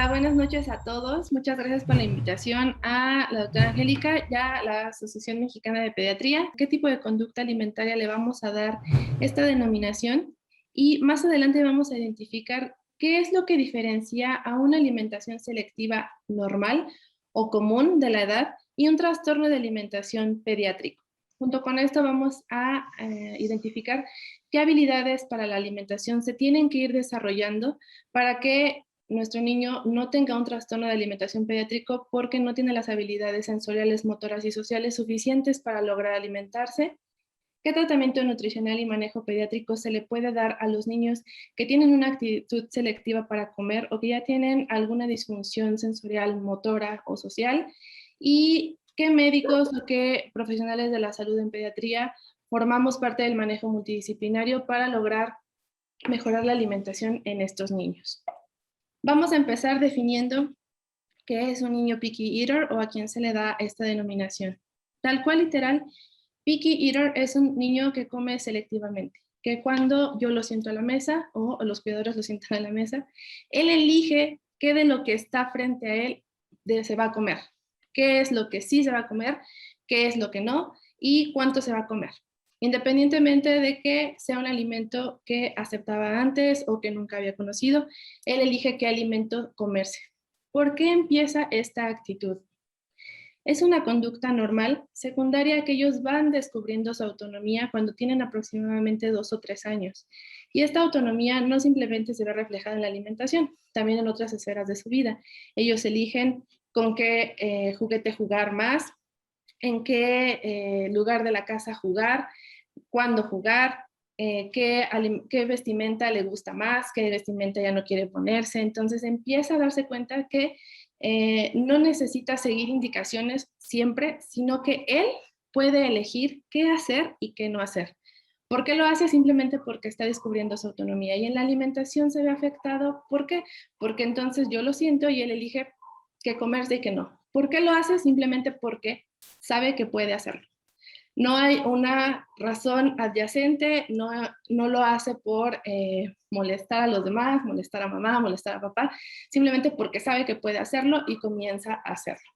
Hola, buenas noches a todos. Muchas gracias por la invitación a la doctora Angélica y a la Asociación Mexicana de Pediatría. ¿Qué tipo de conducta alimentaria le vamos a dar esta denominación? Y más adelante vamos a identificar qué es lo que diferencia a una alimentación selectiva normal o común de la edad y un trastorno de alimentación pediátrico. Junto con esto vamos a identificar qué habilidades para la alimentación se tienen que ir desarrollando para que nuestro niño no tenga un trastorno de alimentación pediátrico porque no tiene las habilidades sensoriales, motoras y sociales suficientes para lograr alimentarse. ¿Qué tratamiento nutricional y manejo pediátrico se le puede dar a los niños que tienen una actitud selectiva para comer o que ya tienen alguna disfunción sensorial, motora o social? ¿Y qué médicos o qué profesionales de la salud en pediatría formamos parte del manejo multidisciplinario para lograr mejorar la alimentación en estos niños? Vamos a empezar definiendo qué es un niño picky eater o a quién se le da esta denominación. Tal cual literal, picky eater es un niño que come selectivamente, que cuando yo lo siento a la mesa o los cuidadores lo sientan a la mesa, él elige qué de lo que está frente a él se va a comer, qué es lo que sí se va a comer, qué es lo que no y cuánto se va a comer, independientemente de que sea un alimento que aceptaba antes o que nunca había conocido, él elige qué alimento comerse. ¿Por qué empieza esta actitud? Es una conducta normal, secundaria, que ellos van descubriendo su autonomía cuando tienen aproximadamente 2 o 3 años. Y esta autonomía no simplemente se ve reflejada en la alimentación, también en otras esferas de su vida. Ellos eligen con qué juguete jugar más, en qué lugar de la casa jugar, cuándo jugar, qué vestimenta le gusta más, qué vestimenta ya no quiere ponerse. Entonces empieza a darse cuenta que no necesita seguir indicaciones siempre, sino que él puede elegir qué hacer y qué no hacer. ¿Por qué lo hace? Simplemente porque está descubriendo su autonomía. Y en la alimentación se ve afectado. ¿Por qué? Porque entonces yo lo siento y él elige qué comerse y qué no. ¿Por qué lo hace? Simplemente porque sabe que puede hacerlo. No hay una razón adyacente, no lo hace por molestar a los demás, molestar a mamá, molestar a papá, simplemente porque sabe que puede hacerlo y comienza a hacerlo.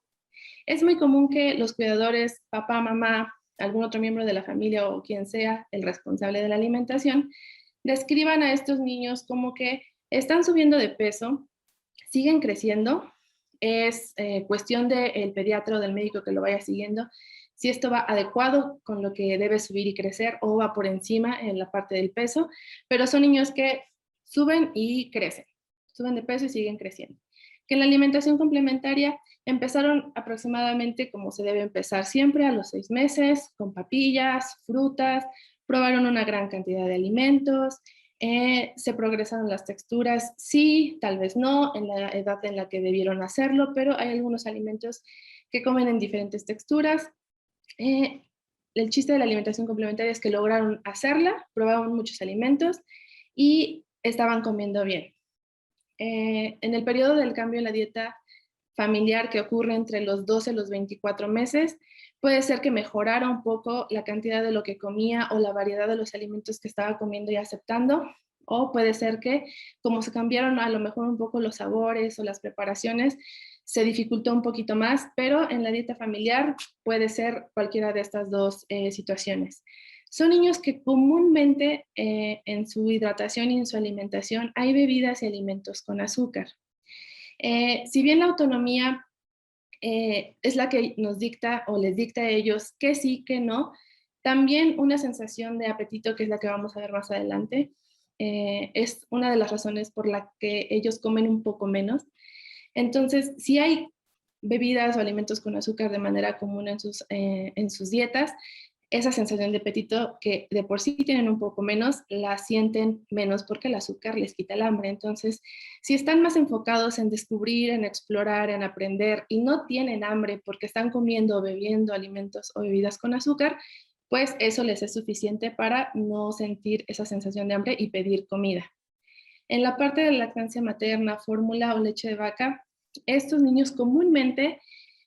Es muy común que los cuidadores, papá, mamá, algún otro miembro de la familia o quien sea el responsable de la alimentación, describan a estos niños como que están subiendo de peso, siguen creciendo, es cuestión del pediatra o del médico que lo vaya siguiendo, si esto va adecuado con lo que debe subir y crecer o va por encima en la parte del peso, pero son niños que suben y crecen, suben de peso y siguen creciendo. Que en la alimentación complementaria empezaron aproximadamente como se debe empezar siempre, a los 6 meses, con papillas, frutas, probaron una gran cantidad de alimentos, se progresaron las texturas, sí, tal vez no, en la edad en la que debieron hacerlo, pero hay algunos alimentos que comen en diferentes texturas. Eh, el chiste de la alimentación complementaria es que lograron hacerla, probaron muchos alimentos y estaban comiendo bien. En el periodo del cambio en la dieta familiar que ocurre entre los 12 y los 24 meses, puede ser que mejorara un poco la cantidad de lo que comía o la variedad de los alimentos que estaba comiendo y aceptando, o puede ser que como se cambiaron a lo mejor un poco los sabores o las preparaciones, se dificultó un poquito más, pero en la dieta familiar puede ser cualquiera de estas dos situaciones. Son niños que comúnmente en su hidratación y en su alimentación hay bebidas y alimentos con azúcar. Si bien la autonomía es la que nos dicta o les dicta a ellos que sí, que no, también una sensación de apetito, que es la que vamos a ver más adelante, es una de las razones por la que ellos comen un poco menos. Entonces, si hay bebidas o alimentos con azúcar de manera común en sus dietas, esa sensación de apetito que de por sí tienen un poco menos, la sienten menos porque el azúcar les quita el hambre. Entonces, si están más enfocados en descubrir, en explorar, en aprender y no tienen hambre porque están comiendo o bebiendo alimentos o bebidas con azúcar, pues eso les es suficiente para no sentir esa sensación de hambre y pedir comida. En la parte de lactancia materna, fórmula o leche de vaca, estos niños comúnmente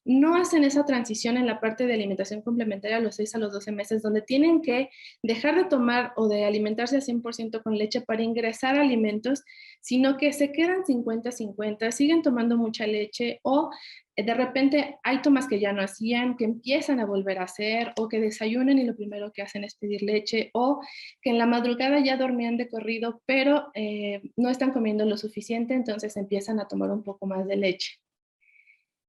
no hacen esa transición en la parte de alimentación complementaria a los 6 a los 12 meses, donde tienen que dejar de tomar o de alimentarse al 100% con leche para ingresar alimentos, sino que se quedan 50-50, siguen tomando mucha leche o de repente hay tomas que ya no hacían, que empiezan a volver a hacer, o que desayunan y lo primero que hacen es pedir leche, o que en la madrugada ya dormían de corrido, pero no están comiendo lo suficiente, entonces empiezan a tomar un poco más de leche.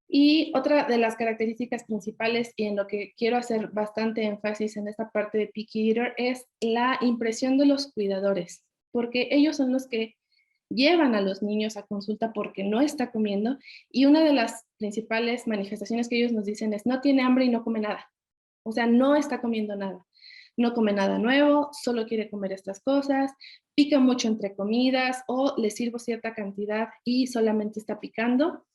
Y otra de las características principales y en lo que quiero hacer bastante énfasis en esta parte de Picky Eater es la impresión de los cuidadores, porque ellos son los que llevan a los niños a consulta porque no está comiendo y una de las principales manifestaciones que ellos nos dicen es no tiene hambre y no come nada. O sea, no está comiendo nada. No come nada nuevo, solo quiere comer estas cosas, pica mucho entre comidas o le sirvo cierta cantidad y solamente está picando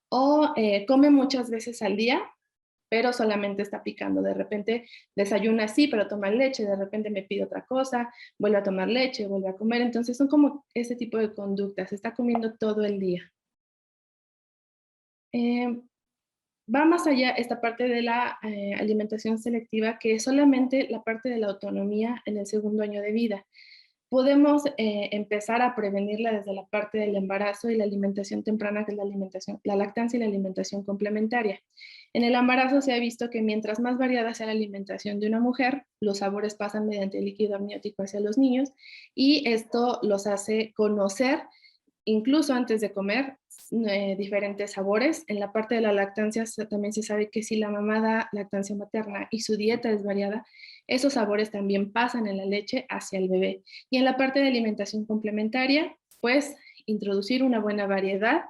o come muchas veces al día, pero solamente está picando. De repente desayuna así, pero toma leche, de repente me pide otra cosa, vuelve a tomar leche, vuelve a comer. Entonces son como ese tipo de conductas, está comiendo todo el día. Eh, Va más allá esta parte de la alimentación selectiva, que es solamente la parte de la autonomía en el segundo año de vida. Podemos empezar a prevenirla desde la parte del embarazo y la alimentación temprana, que es la alimentación, la lactancia y la alimentación complementaria. En el embarazo se ha visto que mientras más variada sea la alimentación de una mujer, los sabores pasan mediante el líquido amniótico hacia los niños y esto los hace conocer incluso antes de comer, diferentes sabores. En la parte de la lactancia también se sabe que si la mamá da lactancia materna y su dieta es variada, esos sabores también pasan en la leche hacia el bebé. Y en la parte de alimentación complementaria, pues introducir una buena variedad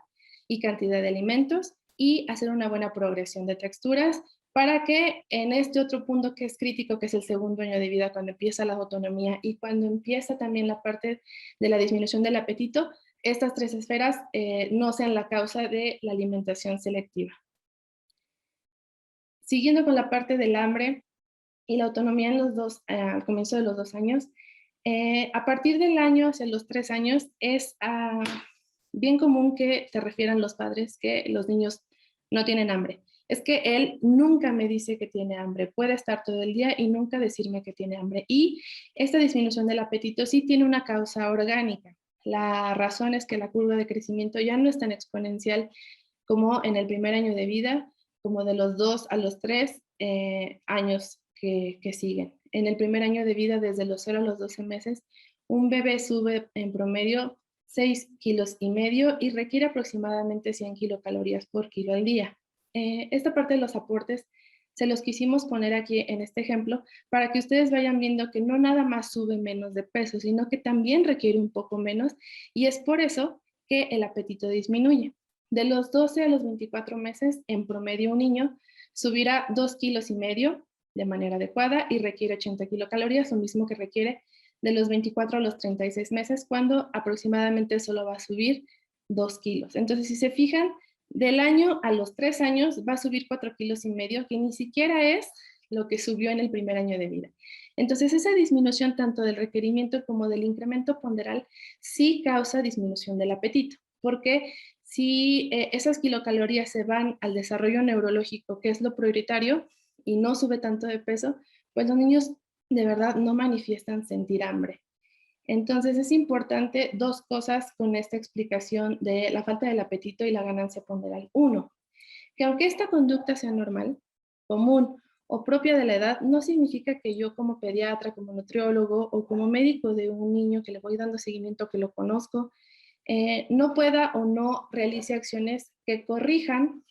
y cantidad de alimentos y hacer una buena progresión de texturas para que en este otro punto que es crítico, que es el segundo año de vida, cuando empieza la autonomía y cuando empieza también la parte de la disminución del apetito, estas tres esferas no sean la causa de la alimentación selectiva. Siguiendo con la parte del hambre y la autonomía en al comienzo de los 2 años, a partir del año hacia los 3 años es bien común que te refieran los padres que los niños no tienen hambre. Es que él nunca me dice que tiene hambre, puede estar todo el día y nunca decirme que tiene hambre. Y esta disminución del apetito sí tiene una causa orgánica. La razón es que la curva de crecimiento ya no es tan exponencial como en el primer año de vida, como de los 2 a los 3 años que siguen. En el primer año de vida, desde los 0 a los 12 meses, un bebé sube en promedio 6,5 kilos y requiere aproximadamente 100 kilocalorías por kilo al día. Esta parte de los aportes se los quisimos poner aquí en este ejemplo para que ustedes vayan viendo que no nada más sube menos de peso, sino que también requiere un poco menos y es por eso que el apetito disminuye. De los 12 a los 24 meses, en promedio un niño subirá 2,5 kilos de manera adecuada y requiere 80 kilocalorías, lo mismo que requiere de los 24 a los 36 meses, cuando aproximadamente solo va a subir 2 kilos. Entonces, si se fijan, del año a los 3 años va a subir 4,5 kilos, que ni siquiera es lo que subió en el primer año de vida. Entonces, esa disminución tanto del requerimiento como del incremento ponderal sí causa disminución del apetito, porque si esas kilocalorías se van al desarrollo neurológico, que es lo prioritario, y no sube tanto de peso, pues los niños de verdad no manifiestan sentir hambre. Entonces es importante dos cosas con esta explicación de la falta del apetito y la ganancia ponderal. Uno, que aunque esta conducta sea normal, común o propia de la edad, no significa que yo como pediatra, como nutriólogo o como médico de un niño que le voy dando seguimiento, que lo conozco, no pueda o no realice acciones que corrijan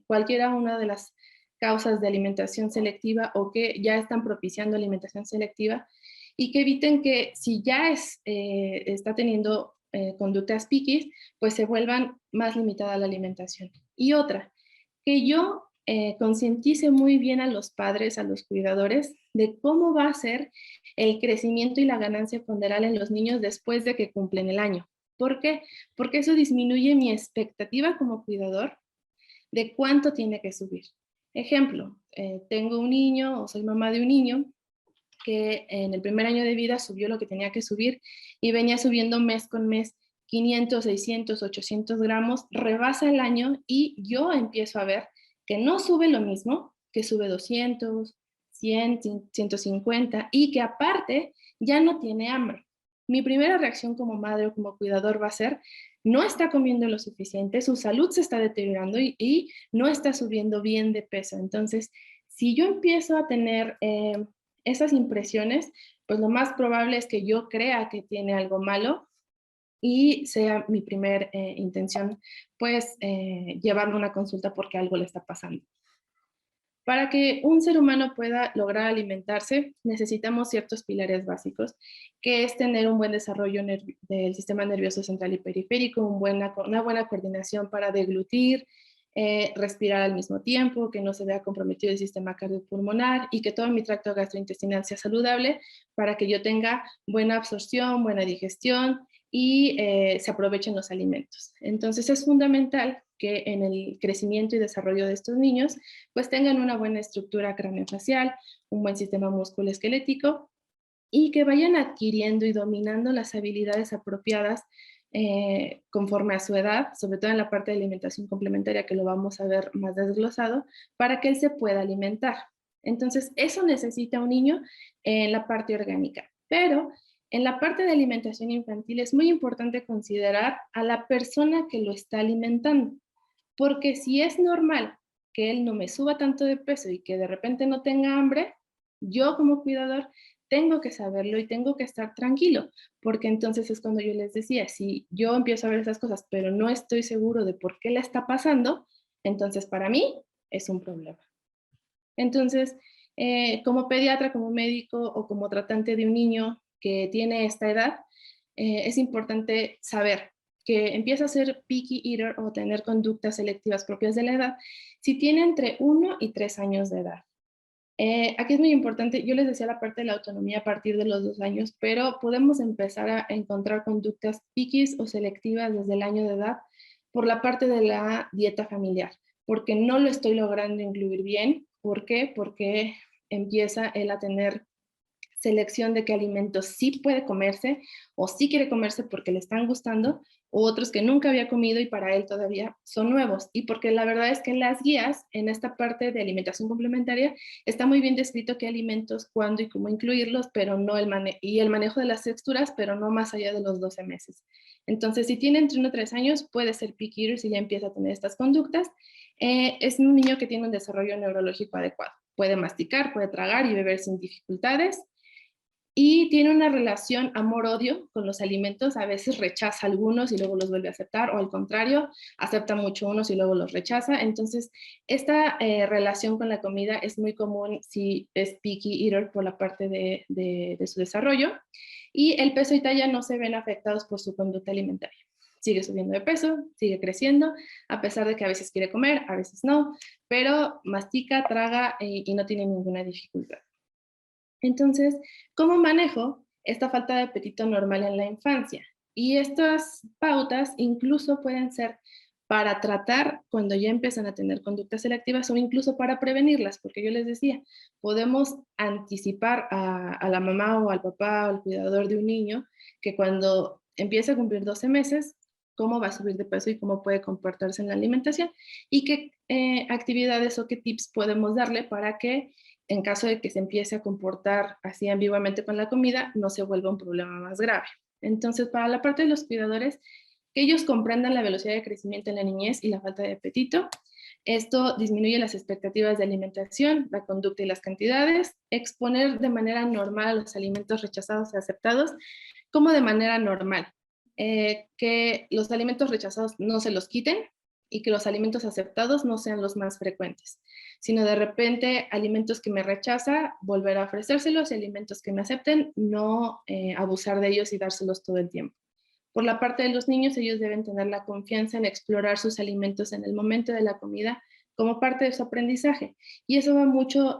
cualquiera una de las causas de alimentación selectiva o que ya están propiciando alimentación selectiva y que eviten que si ya está teniendo conductas piquis, pues se vuelvan más limitada la alimentación. Y otra, que yo concientice muy bien a los padres, a los cuidadores, de cómo va a ser el crecimiento y la ganancia ponderal en los niños después de que cumplen el año. ¿Por qué? Porque eso disminuye mi expectativa como cuidador de cuánto tiene que subir. Ejemplo, tengo un niño o soy mamá de un niño que en el primer año de vida subió lo que tenía que subir y venía subiendo mes con mes 500, 600, 800 gramos, rebasa el año y yo empiezo a ver que no sube lo mismo, que sube 200, 100, 150 y que aparte ya no tiene hambre. Mi primera reacción como madre o como cuidador va a ser, no está comiendo lo suficiente, su salud se está deteriorando y no está subiendo bien de peso. Entonces, si yo empiezo a tener esas impresiones, pues lo más probable es que yo crea que tiene algo malo y sea mi primer intención, pues, llevarlo a una consulta porque algo le está pasando. Para que un ser humano pueda lograr alimentarse, necesitamos ciertos pilares básicos, que es tener un buen desarrollo del sistema nervioso central y periférico, una buena coordinación para deglutir, respirar al mismo tiempo, que no se vea comprometido el sistema cardiopulmonar y que todo mi tracto gastrointestinal sea saludable para que yo tenga buena absorción, buena digestión y se aprovechen los alimentos. Entonces es fundamental que en el crecimiento y desarrollo de estos niños pues tengan una buena estructura craneofacial, un buen sistema musculoesquelético y que vayan adquiriendo y dominando las habilidades apropiadas conforme a su edad, sobre todo en la parte de alimentación complementaria, que lo vamos a ver más desglosado, para que él se pueda alimentar. Entonces, eso necesita un niño en la parte orgánica. Pero en la parte de alimentación infantil es muy importante considerar a la persona que lo está alimentando, porque si es normal que él no me suba tanto de peso y que de repente no tenga hambre, yo como cuidador tengo que saberlo y tengo que estar tranquilo, porque entonces es cuando yo les decía, si yo empiezo a ver esas cosas, pero no estoy seguro de por qué le está pasando, entonces para mí es un problema. Entonces, como pediatra, como médico o como tratante de un niño que tiene esta edad, es importante saber que empieza a ser picky eater o tener conductas selectivas propias de la edad si tiene entre 1 y 3 años de edad. Aquí es muy importante, yo les decía la parte de la autonomía a partir de los 2 años, pero podemos empezar a encontrar conductas piquis o selectivas desde el año de edad por la parte de la dieta familiar, porque no lo estoy logrando incluir bien. ¿Por qué? Porque empieza él a tener selección de qué alimentos sí puede comerse o sí quiere comerse porque le están gustando, o otros que nunca había comido y para él todavía son nuevos. Y porque la verdad es que en las guías, en esta parte de alimentación complementaria, está muy bien descrito qué alimentos, cuándo y cómo incluirlos, pero no y el manejo de las texturas, pero no más allá de los 12 meses. Entonces, si tiene entre 1 y 3 años, puede ser picky eater si ya empieza a tener estas conductas. Es un niño que tiene un desarrollo neurológico adecuado. Puede masticar, puede tragar y beber sin dificultades y tiene una relación amor-odio con los alimentos, a veces rechaza algunos y luego los vuelve a aceptar, o al contrario, acepta mucho unos y luego los rechaza. Entonces, esta relación con la comida es muy común si es picky eater por la parte de su desarrollo, y el peso y talla no se ven afectados por su conducta alimentaria. Sigue subiendo de peso, sigue creciendo, a pesar de que a veces quiere comer, a veces no, pero mastica, traga y no tiene ninguna dificultad. Entonces, ¿cómo manejo esta falta de apetito normal en la infancia? Y estas pautas incluso pueden ser para tratar cuando ya empiezan a tener conductas selectivas o incluso para prevenirlas, porque yo les decía, podemos anticipar a la mamá o al papá o al cuidador de un niño que cuando empiece a cumplir 12 meses, cómo va a subir de peso y cómo puede comportarse en la alimentación y qué actividades o qué tips podemos darle para que en caso de que se empiece a comportar así ambiguamente con la comida, no se vuelva un problema más grave. Entonces, para la parte de los cuidadores, que ellos comprendan la velocidad de crecimiento en la niñez y la falta de apetito. Esto disminuye las expectativas de alimentación, la conducta y las cantidades. Exponer de manera normal los alimentos rechazados y aceptados como de manera normal. Que los alimentos rechazados no se los quiten y que los alimentos aceptados no sean los más frecuentes, sino de repente alimentos que me rechaza, volver a ofrecérselos, y alimentos que me acepten, no abusar de ellos y dárselos todo el tiempo. Por la parte de los niños, ellos deben tener la confianza en explorar sus alimentos en el momento de la comida como parte de su aprendizaje. Y eso va mucho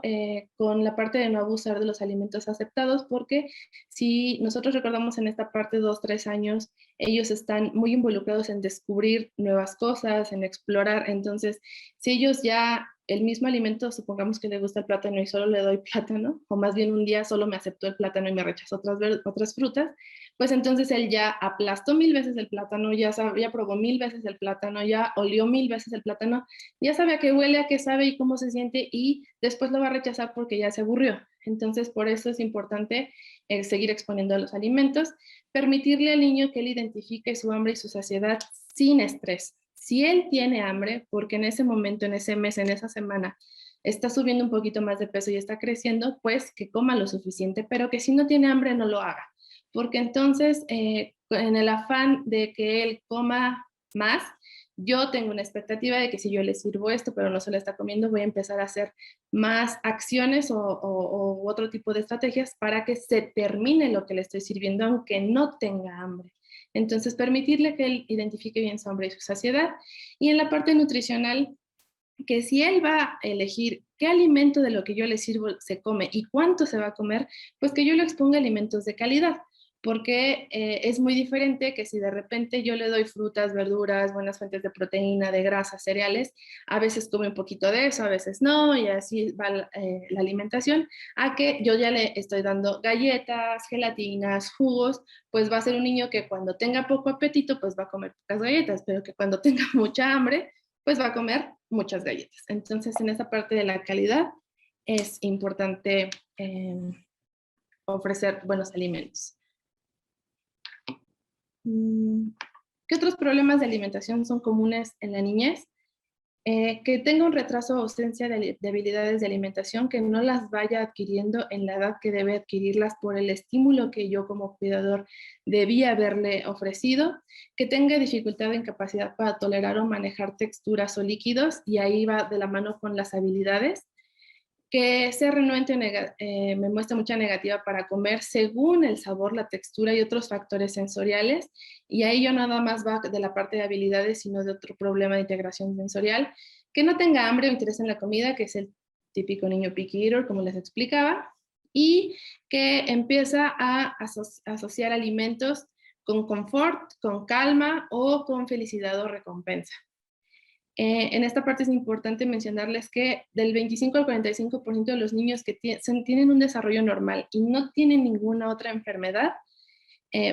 con la parte de no abusar de los alimentos aceptados, porque si nosotros recordamos en esta parte 2, 3 años, ellos están muy involucrados en descubrir nuevas cosas, en explorar. Entonces, si ellos ya el mismo alimento, supongamos que le gusta el plátano y solo le doy plátano, o más bien un día solo me aceptó el plátano y me rechazó otras frutas, pues entonces él ya aplastó 1000 veces el plátano, ya probó 1000 veces el plátano, ya olió 1000 veces el plátano, ya sabe a qué huele, a qué sabe y cómo se siente, y después lo va a rechazar porque ya se aburrió. Entonces, por eso es importante seguir exponiendo a los alimentos, permitirle al niño que él identifique su hambre y su saciedad sin estrés. Si él tiene hambre, porque en ese momento, en ese mes, en esa semana, está subiendo un poquito más de peso y está creciendo, pues que coma lo suficiente, pero que si no tiene hambre no lo haga, porque entonces en el afán de que él coma más, yo tengo una expectativa de que si yo le sirvo esto, pero no se lo está comiendo, voy a empezar a hacer más acciones o otro tipo de estrategias para que se termine lo que le estoy sirviendo, aunque no tenga hambre. Entonces, permitirle que él identifique bien su hambre y su saciedad. Y en la parte nutricional, que si él va a elegir qué alimento de lo que yo le sirvo se come y cuánto se va a comer, pues que yo le exponga alimentos de calidad, porque es muy diferente que si de repente yo le doy frutas, verduras, buenas fuentes de proteína, de grasa, cereales, a veces come un poquito de eso, a veces no, y así va la alimentación, a que yo ya le estoy dando galletas, gelatinas, jugos, pues va a ser un niño que cuando tenga poco apetito, pues va a comer pocas galletas, pero que cuando tenga mucha hambre, pues va a comer muchas galletas. Entonces, en esa parte de la calidad es importante ofrecer buenos alimentos. ¿Qué otros problemas de alimentación son comunes en la niñez? Que tenga un retraso o ausencia de habilidades de alimentación, que no las vaya adquiriendo en la edad que debe adquirirlas por el estímulo que yo como cuidador debía haberle ofrecido, que tenga dificultad o incapacidad para tolerar o manejar texturas o líquidos, y ahí va de la mano con las habilidades, que sea renuente me muestra mucha negativa para comer según el sabor, la textura y otros factores sensoriales. Y ahí yo nada más va de la parte de habilidades, sino de otro problema de integración sensorial. Que no tenga hambre o interés en la comida, que es el típico niño picky eater, como les explicaba. Y que empieza a asociar alimentos con confort, con calma o con felicidad o recompensa. En esta parte es importante mencionarles que del 25 al 45% de los niños que tienen un desarrollo normal y no tienen ninguna otra enfermedad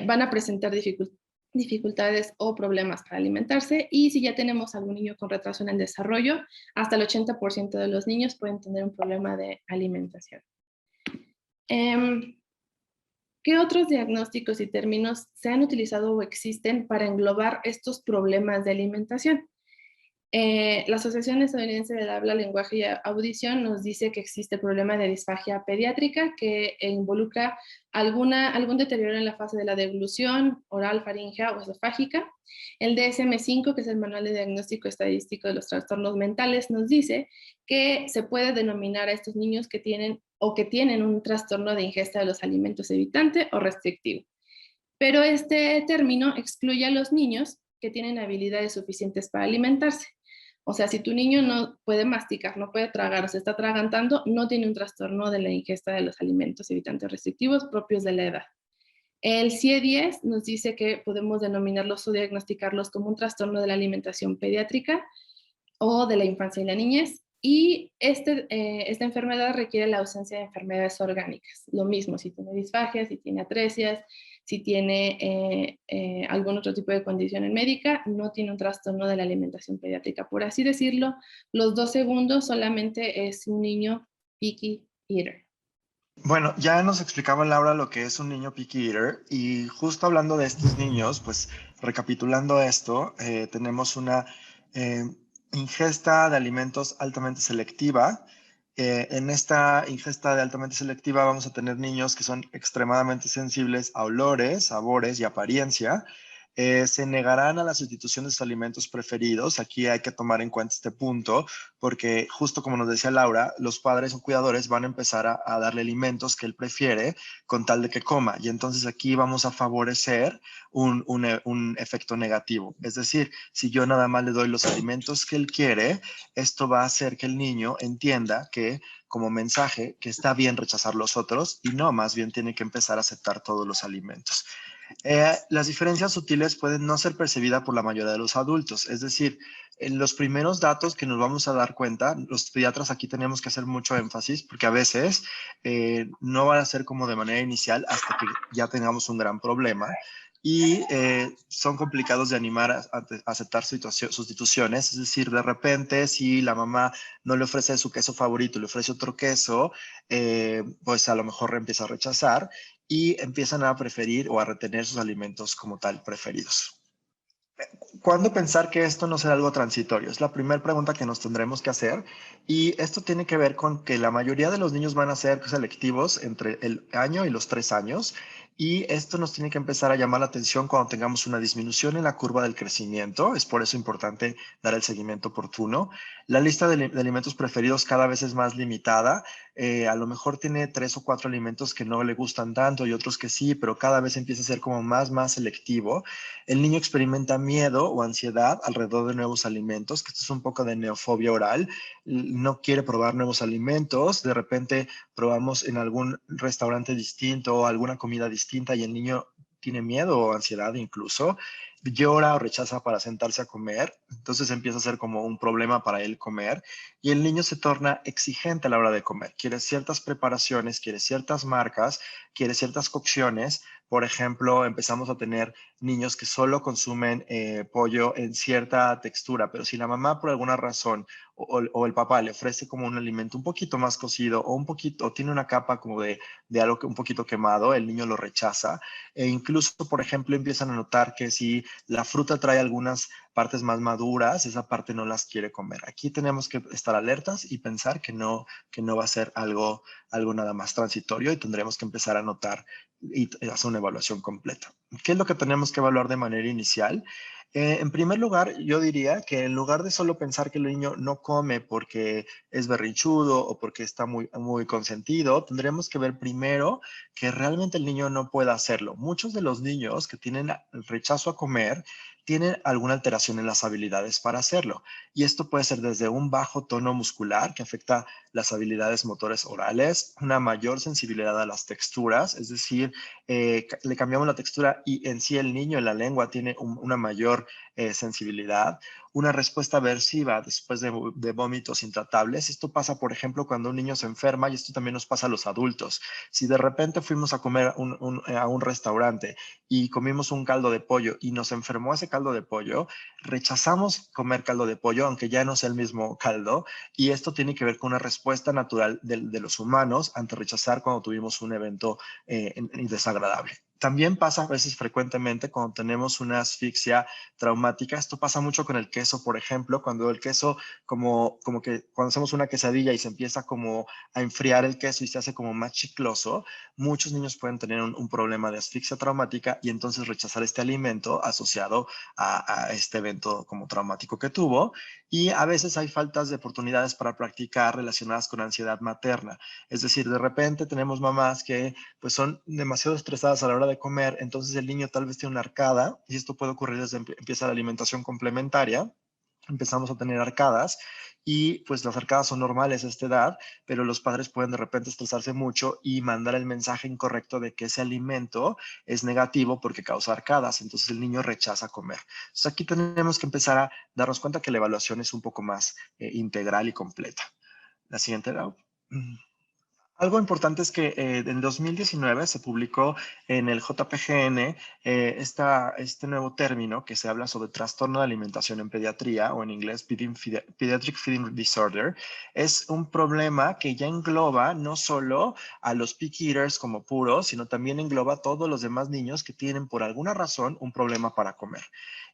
van a presentar dificultades o problemas para alimentarse, y si ya tenemos algún niño con retraso en el desarrollo, hasta el 80% de los niños pueden tener un problema de alimentación. ¿Qué otros diagnósticos y términos se han utilizado o existen para englobar estos problemas de alimentación? La Asociación Estadounidense del Habla, Lenguaje y Audición nos dice que existe problema de disfagia pediátrica que involucra algún deterioro en la fase de la deglución oral, faríngea o esofágica. El DSM-5, que es el Manual de Diagnóstico Estadístico de los Trastornos Mentales, nos dice que se puede denominar a estos niños que tienen un trastorno de ingesta de los alimentos evitante o restrictivo. Pero este término excluye a los niños que tienen habilidades suficientes para alimentarse. O sea, si tu niño no puede masticar, no puede tragar o se está atragantando, no tiene un trastorno de la ingesta de los alimentos evitantes restrictivos propios de la edad. El CIE-10 nos dice que podemos denominarlos o diagnosticarlos como un trastorno de la alimentación pediátrica o de la infancia y la niñez. Y esta enfermedad requiere la ausencia de enfermedades orgánicas. Lo mismo, si tiene disfagia, si tiene atresias, si tiene algún otro tipo de condición médica, no tiene un trastorno de la alimentación pediátrica. Por así decirlo, los 2 segundos solamente es un niño picky eater. Bueno, ya nos explicaba Laura lo que es un niño picky eater, y justo hablando de estos niños, pues recapitulando esto, tenemos una ingesta de alimentos altamente selectiva. En esta ingesta de altamente selectiva vamos a tener niños que son extremadamente sensibles a olores, sabores y apariencia. Se negarán a la sustitución de sus alimentos preferidos. Aquí hay que tomar en cuenta este punto, porque justo como nos decía Laura, los padres o cuidadores van a empezar a darle alimentos que él prefiere con tal de que coma. Y entonces aquí vamos a favorecer un efecto negativo. Es decir, si yo nada más le doy los alimentos que él quiere, esto va a hacer que el niño entienda que como mensaje que está bien rechazar los otros, y no, más bien tiene que empezar a aceptar todos los alimentos. Las diferencias sutiles pueden no ser percibidas por la mayoría de los adultos, es decir, los primeros datos que nos vamos a dar cuenta, los pediatras aquí tenemos que hacer mucho énfasis porque a veces no va a ser como de manera inicial hasta que ya tengamos un gran problema y son complicados de animar a aceptar sustituciones. Es decir, de repente si la mamá no le ofrece su queso favorito, le ofrece otro queso, pues a lo mejor empieza a rechazar y empiezan a preferir o a retener sus alimentos como tal preferidos. ¿Cuándo pensar que esto no será algo transitorio? Es la primera pregunta que nos tendremos que hacer y esto tiene que ver con que la mayoría de los niños van a ser selectivos entre el año y los 3 años y esto nos tiene que empezar a llamar la atención cuando tengamos una disminución en la curva del crecimiento. Es por eso importante dar el seguimiento oportuno. La lista de alimentos preferidos cada vez es más limitada. A lo mejor tiene 3 o 4 alimentos que no le gustan tanto y otros que sí, pero cada vez empieza a ser como más selectivo. El niño experimenta miedo o ansiedad alrededor de nuevos alimentos, que esto es un poco de neofobia oral. No quiere probar nuevos alimentos. De repente probamos en algún restaurante distinto o alguna comida distinta y el niño tiene miedo o ansiedad incluso. Llora o rechaza para sentarse a comer. Entonces empieza a ser como un problema para él comer y el niño se torna exigente a la hora de comer. Quiere ciertas preparaciones, quiere ciertas marcas, quiere ciertas cocciones. Por ejemplo, empezamos a tener niños que solo consumen pollo en cierta textura, pero si la mamá por alguna razón o el papá le ofrece como un alimento un poquito más cocido o un poquito, o tiene una capa como de algo que un poquito quemado, el niño lo rechaza. E incluso, por ejemplo, empiezan a notar que si la fruta trae algunas partes más maduras, esa parte no las quiere comer. Aquí tenemos que estar alertas y pensar que no va a ser algo nada más transitorio y tendremos que empezar a notar y hacer una evaluación completa. ¿Qué es lo que tenemos que evaluar de manera inicial? En primer lugar, yo diría que en lugar de solo pensar que el niño no come porque es berrinchudo o porque está muy consentido, tendremos que ver primero que realmente el niño no pueda hacerlo. Muchos de los niños que tienen el rechazo a comer tienen alguna alteración en las habilidades para hacerlo. Y esto puede ser desde un bajo tono muscular que afecta las habilidades motores orales, una mayor sensibilidad a las texturas, es decir, le cambiamos la textura y en sí el niño en la lengua tiene una mayor sensibilidad, una respuesta aversiva después de vómitos intratables. Esto pasa, por ejemplo, cuando un niño se enferma y esto también nos pasa a los adultos. Si de repente fuimos a comer a un restaurante y comimos un caldo de pollo y nos enfermó ese caldo de pollo, rechazamos comer caldo de pollo, aunque ya no sea el mismo caldo, y esto tiene que ver con una respuesta natural de los humanos ante rechazar cuando tuvimos un evento desagradable. También pasa a veces frecuentemente cuando tenemos una asfixia traumática. Esto pasa mucho con el queso, por ejemplo, cuando el queso, como que cuando hacemos una quesadilla y se empieza como a enfriar el queso y se hace como más chicloso, muchos niños pueden tener un problema de asfixia traumática y entonces rechazar este alimento asociado a este evento como traumático que tuvo. Y a veces hay faltas de oportunidades para practicar relacionadas con ansiedad materna. Es decir, de repente tenemos mamás que pues son demasiado estresadas a la hora de comer, entonces el niño tal vez tiene una arcada y esto puede ocurrir desde empieza la alimentación complementaria. Empezamos a tener arcadas y pues las arcadas son normales a esta edad, pero los padres pueden de repente estresarse mucho y mandar el mensaje incorrecto de que ese alimento es negativo porque causa arcadas, entonces el niño rechaza comer. Entonces aquí tenemos que empezar a darnos cuenta que la evaluación es un poco más integral y completa. La siguiente, Lau. Algo importante es que en 2019 se publicó en el JPGN este nuevo término que se habla sobre trastorno de alimentación en pediatría o en inglés Pediatric Feeding Disorder. Es un problema que ya engloba no solo a los picky eaters como puros, sino también engloba a todos los demás niños que tienen por alguna razón un problema para comer.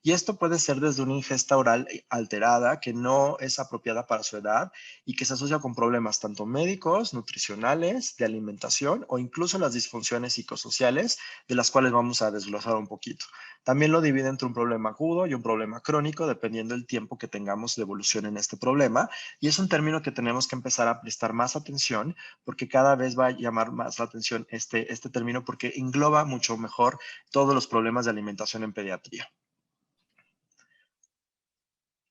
Y esto puede ser desde una ingesta oral alterada que no es apropiada para su edad y que se asocia con problemas tanto médicos, nutricionales, de alimentación o incluso las disfunciones psicosociales, de las cuales vamos a desglosar un poquito. También lo divide entre un problema agudo y un problema crónico, dependiendo del tiempo que tengamos de evolución en este problema. Y es un término que tenemos que empezar a prestar más atención porque cada vez va a llamar más la atención este término porque engloba mucho mejor todos los problemas de alimentación en pediatría.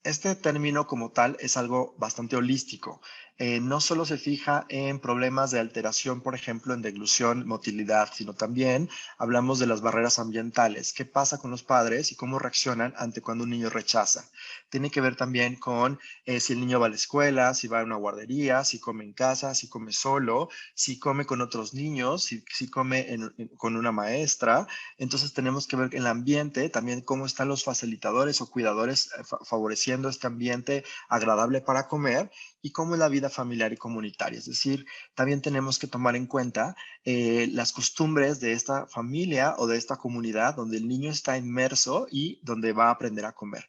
Este término como tal es algo bastante holístico. no solo se fija en problemas de alteración, por ejemplo, en deglución, motilidad, sino también hablamos de las barreras ambientales. ¿Qué pasa con los padres y cómo reaccionan ante cuando un niño rechaza? Tiene que ver también con si el niño va a la escuela, si va a una guardería, si come en casa, si come solo, si come con otros niños, si come con una maestra. Entonces tenemos que ver el ambiente, también cómo están los facilitadores o cuidadores favoreciendo este ambiente agradable para comer y cómo es la vida familiar y comunitaria. Es decir, también tenemos que tomar en cuenta las costumbres de esta familia o de esta comunidad donde el niño está inmerso y donde va a aprender a comer.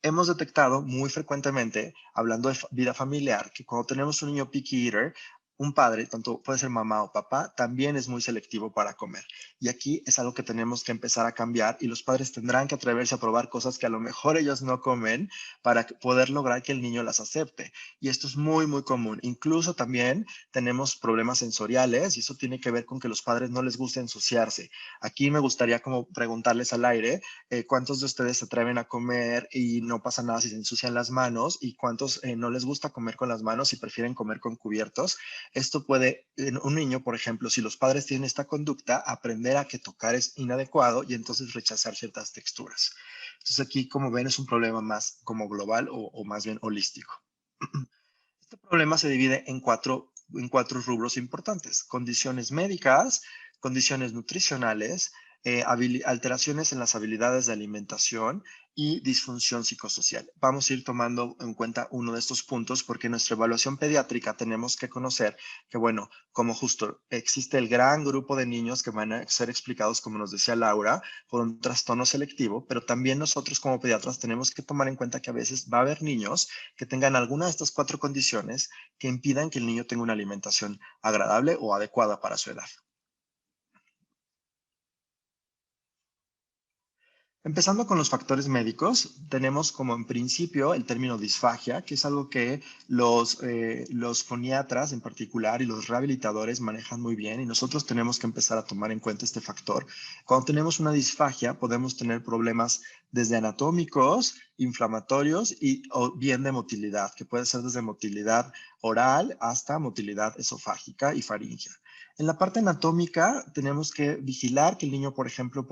Hemos detectado muy frecuentemente, hablando de vida familiar, que cuando tenemos un niño picky eater, un padre, tanto puede ser mamá o papá, también es muy selectivo para comer. Y aquí es algo que tenemos que empezar a cambiar y los padres tendrán que atreverse a probar cosas que a lo mejor ellos no comen para poder lograr que el niño las acepte. Y esto es muy, muy común. Incluso también tenemos problemas sensoriales y eso tiene que ver con que los padres no les gusta ensuciarse. Aquí me gustaría como preguntarles al aire, ¿cuántos de ustedes se atreven a comer y no pasa nada si se ensucian las manos? ¿Y cuántos no les gusta comer con las manos y prefieren comer con cubiertos? Esto puede, en un niño, por ejemplo, si los padres tienen esta conducta, aprender a que tocar es inadecuado y entonces rechazar ciertas texturas. Entonces aquí, como ven, es un problema más como global o más bien holístico. Este problema se divide en cuatro rubros importantes: condiciones médicas, condiciones nutricionales, alteraciones en las habilidades de alimentación y disfunción psicosocial. Vamos a ir tomando en cuenta uno de estos puntos porque en nuestra evaluación pediátrica tenemos que conocer que, bueno, como justo existe el gran grupo de niños que van a ser explicados, como nos decía Laura, por un trastorno selectivo, pero también nosotros como pediatras tenemos que tomar en cuenta que a veces va a haber niños que tengan alguna de estas cuatro condiciones que impidan que el niño tenga una alimentación agradable o adecuada para su edad. Empezando con los factores médicos, tenemos como en principio el término disfagia, que es algo que los foniatras en particular y los rehabilitadores manejan muy bien y nosotros tenemos que empezar a tomar en cuenta este factor. Cuando tenemos una disfagia podemos tener problemas desde anatómicos, inflamatorios o bien de motilidad, que puede ser desde motilidad oral hasta motilidad esofágica y faríngea. En la parte anatómica tenemos que vigilar que el niño, por ejemplo,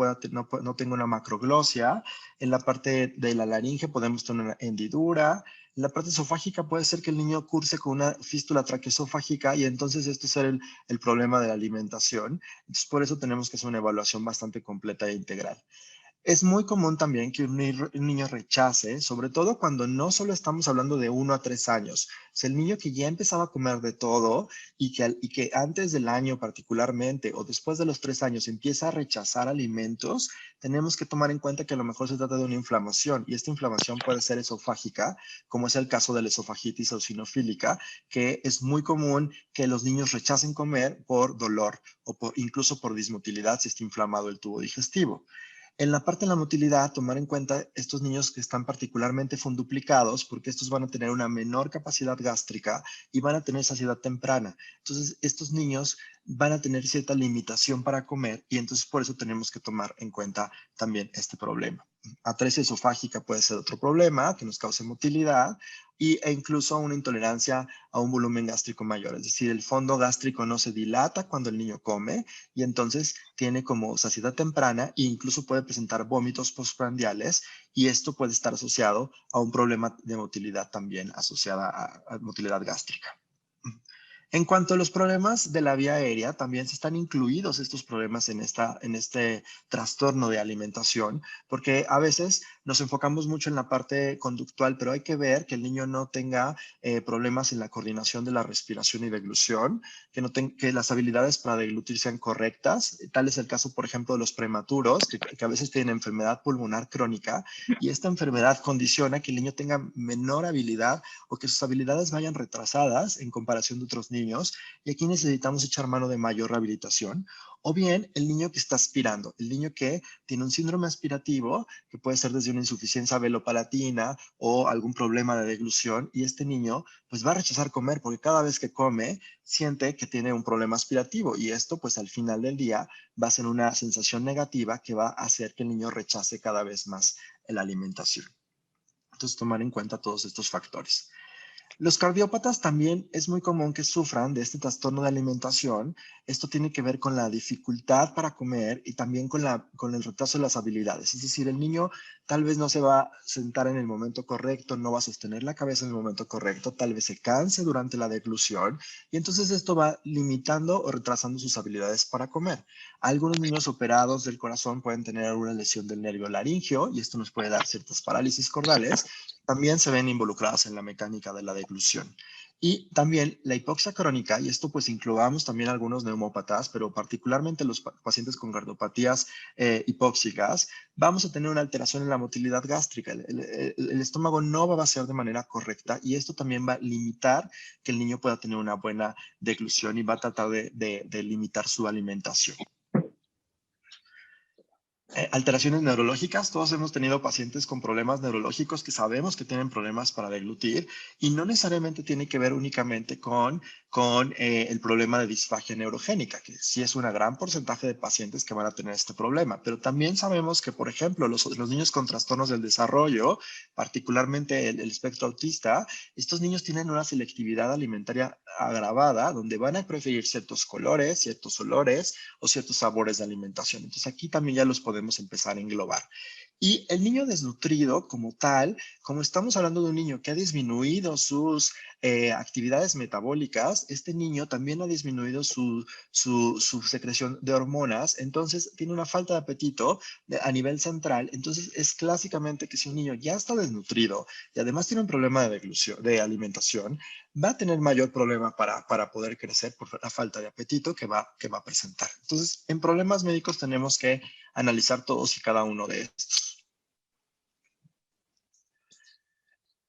no tenga una macroglosia. En la parte de la laringe podemos tener una hendidura. En la parte esofágica puede ser que el niño curse con una fístula traqueosofágica y entonces esto es el problema de la alimentación. Entonces, por eso tenemos que hacer una evaluación bastante completa e integral. Es muy común también que un niño rechace, sobre todo cuando no solo estamos hablando de 1 a 3 años. O sea, el niño que ya empezaba a comer de todo y que antes del año particularmente o después de los 3 años empieza a rechazar alimentos, tenemos que tomar en cuenta que a lo mejor se trata de una inflamación y esta inflamación puede ser esofágica, como es el caso de la esofagitis eosinofílica, que es muy común que los niños rechacen comer por dolor o incluso por dismotilidad si está inflamado el tubo digestivo. En la parte de la motilidad, tomar en cuenta estos niños que están particularmente funduplicados, porque estos van a tener una menor capacidad gástrica y van a tener saciedad temprana. Entonces, estos niños van a tener cierta limitación para comer y entonces por eso tenemos que tomar en cuenta también este problema. Atresia esofágica puede ser otro problema que nos cause motilidad e incluso una intolerancia a un volumen gástrico mayor. Es decir, el fondo gástrico no se dilata cuando el niño come y entonces tiene como saciedad temprana e incluso puede presentar vómitos postprandiales y esto puede estar asociado a un problema de motilidad también asociada a motilidad gástrica. En cuanto a los problemas de la vía aérea, también se están incluidos estos problemas en este trastorno de alimentación, porque a veces nos enfocamos mucho en la parte conductual, pero hay que ver que el niño no tenga problemas en la coordinación de la respiración y deglución, que las habilidades para deglutir sean correctas. Tal es el caso, por ejemplo, de los prematuros, que a veces tienen enfermedad pulmonar crónica, y esta enfermedad condiciona que el niño tenga menor habilidad o que sus habilidades vayan retrasadas en comparación de otros niños, y aquí necesitamos echar mano de mayor rehabilitación. O bien el niño que está aspirando, el niño que tiene un síndrome aspirativo, que puede ser desde una insuficiencia velopalatina o algún problema de deglución, y este niño pues va a rechazar comer porque cada vez que come siente que tiene un problema aspirativo y esto pues al final del día va a ser una sensación negativa que va a hacer que el niño rechace cada vez más la alimentación. Entonces tomar en cuenta todos estos factores. Los cardiópatas también es muy común que sufran de este trastorno de alimentación. Esto tiene que ver con la dificultad para comer y también con el retraso de las habilidades. Es decir, el niño tal vez no se va a sentar en el momento correcto, no va a sostener la cabeza en el momento correcto, tal vez se canse durante la deglución y entonces esto va limitando o retrasando sus habilidades para comer. Algunos niños operados del corazón pueden tener alguna lesión del nervio laringio y esto nos puede dar ciertas parálisis cordales. También se ven involucradas en la mecánica de la deglución. Y también la hipoxia crónica, y esto pues incluamos también algunos neumópatas, pero particularmente los pacientes con cardiopatías hipóxicas, vamos a tener una alteración en la motilidad gástrica. El estómago no va a vaciar de manera correcta y esto también va a limitar que el niño pueda tener una buena deglución y va a tratar de limitar su alimentación. Alteraciones neurológicas, todos hemos tenido pacientes con problemas neurológicos que sabemos que tienen problemas para deglutir y no necesariamente tiene que ver únicamente con el problema de disfagia neurogénica, que sí es un gran porcentaje de pacientes que van a tener este problema, pero también sabemos que, por ejemplo, los niños con trastornos del desarrollo, particularmente el espectro autista, estos niños tienen una selectividad alimentaria agravada donde van a preferir ciertos colores, ciertos olores o ciertos sabores de alimentación. Entonces aquí también ya los podemos empezar a englobar. Y el niño desnutrido como tal, como estamos hablando de un niño que ha disminuido sus actividades metabólicas, este niño también ha disminuido su secreción de hormonas, entonces tiene una falta de apetito a nivel central. Entonces es clásicamente que si un niño ya está desnutrido y además tiene un problema de deglución, de alimentación, va a tener mayor problema para poder crecer por la falta de apetito que va a presentar. Entonces, en problemas médicos tenemos que analizar todos y cada uno de estos.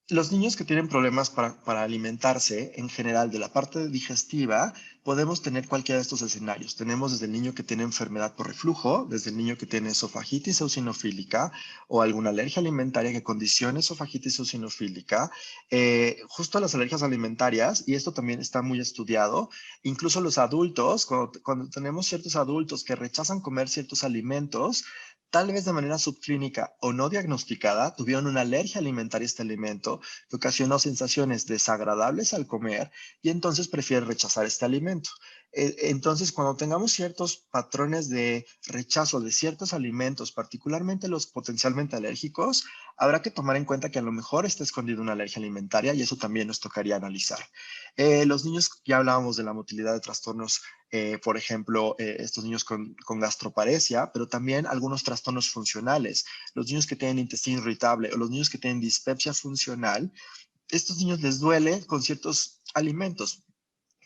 Los niños que tienen problemas para alimentarse, en general, de la parte digestiva, podemos tener cualquiera de estos escenarios. Tenemos desde el niño que tiene enfermedad por reflujo, desde el niño que tiene esofagitis eosinofílica o alguna alergia alimentaria que condicione esofagitis eosinofílica, justo las alergias alimentarias, y esto también está muy estudiado, incluso los adultos, cuando tenemos ciertos adultos que rechazan comer ciertos alimentos, tal vez de manera subclínica o no diagnosticada, tuvieron una alergia alimentaria a este alimento que ocasionó sensaciones desagradables al comer y entonces prefieren rechazar este alimento. Entonces, cuando tengamos ciertos patrones de rechazo de ciertos alimentos, particularmente los potencialmente alérgicos, habrá que tomar en cuenta que a lo mejor está escondida una alergia alimentaria y eso también nos tocaría analizar. Los niños, ya hablábamos de la motilidad de trastornos, por ejemplo, estos niños con gastroparesia, pero también algunos trastornos funcionales. Los niños que tienen intestino irritable o los niños que tienen dispepsia funcional, estos niños les duele con ciertos alimentos.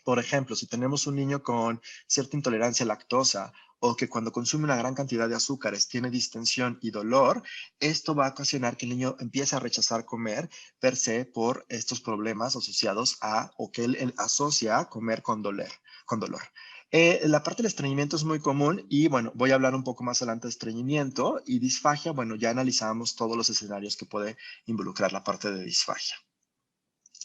Por ejemplo, si tenemos un niño con cierta intolerancia a lactosa o que cuando consume una gran cantidad de azúcares tiene distensión y dolor, esto va a ocasionar que el niño empiece a rechazar comer per se por estos problemas asociados a o que él asocia comer con dolor. La parte del estreñimiento es muy común y bueno, voy a hablar un poco más adelante de estreñimiento y disfagia. Bueno, ya analizamos todos los escenarios que puede involucrar la parte de disfagia.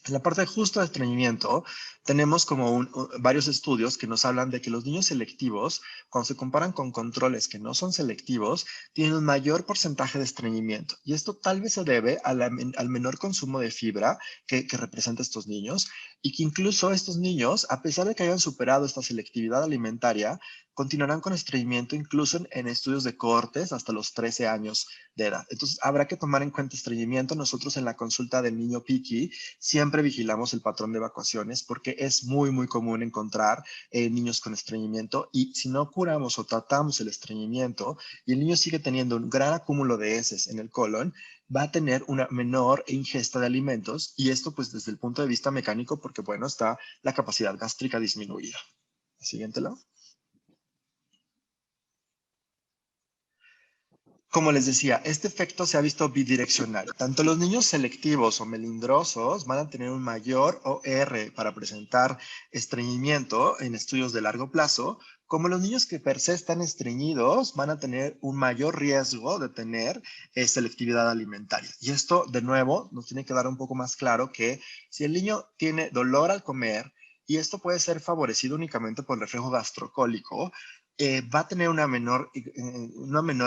En la parte justo de estreñimiento, tenemos como varios estudios que nos hablan de que los niños selectivos, cuando se comparan con controles que no son selectivos, tienen un mayor porcentaje de estreñimiento. Y esto tal vez se debe al menor consumo de fibra que representa estos niños y que incluso estos niños, a pesar de que hayan superado esta selectividad alimentaria, continuarán con estreñimiento incluso en estudios de cohortes hasta los 13 años de edad. Entonces, habrá que tomar en cuenta estreñimiento. Nosotros en la consulta del niño piqui siempre vigilamos el patrón de evacuaciones porque es muy, muy común encontrar niños con estreñimiento y si no curamos o tratamos el estreñimiento y el niño sigue teniendo un gran acúmulo de heces en el colon, va a tener una menor ingesta de alimentos y esto pues desde el punto de vista mecánico porque bueno, está la capacidad gástrica disminuida. Siguiente, Lau. Como les decía, este efecto se ha visto bidireccional. Tanto los niños selectivos o melindrosos van a tener un mayor OR para presentar estreñimiento en estudios de largo plazo, como los niños que per se están estreñidos van a tener un mayor riesgo de tener selectividad alimentaria. Y esto, de nuevo, nos tiene que dar un poco más claro que si el niño tiene dolor al comer, y esto puede ser favorecido únicamente por el reflejo gastrocólico, va a tener una menor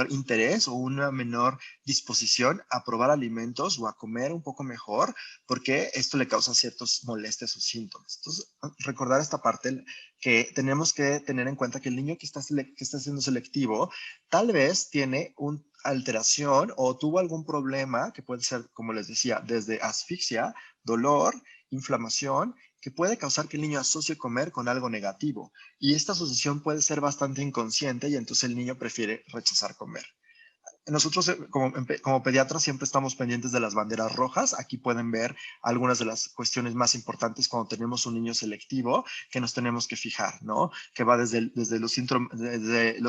interés o una menor disposición a probar alimentos o a comer un poco mejor, porque esto le causa ciertas molestias o síntomas. Entonces, recordar esta parte que tenemos que tener en cuenta que el niño que está siendo selectivo tal vez tiene una alteración o tuvo algún problema que puede ser, como les decía, desde asfixia, dolor, inflamación, que puede causar que el niño asocie comer con algo negativo. Y esta asociación puede ser bastante inconsciente y entonces el niño prefiere rechazar comer. Nosotros como pediatras siempre estamos pendientes de las banderas rojas. Aquí pueden ver algunas de las cuestiones más importantes cuando tenemos un niño selectivo que nos tenemos que fijar, ¿no? Que va desde los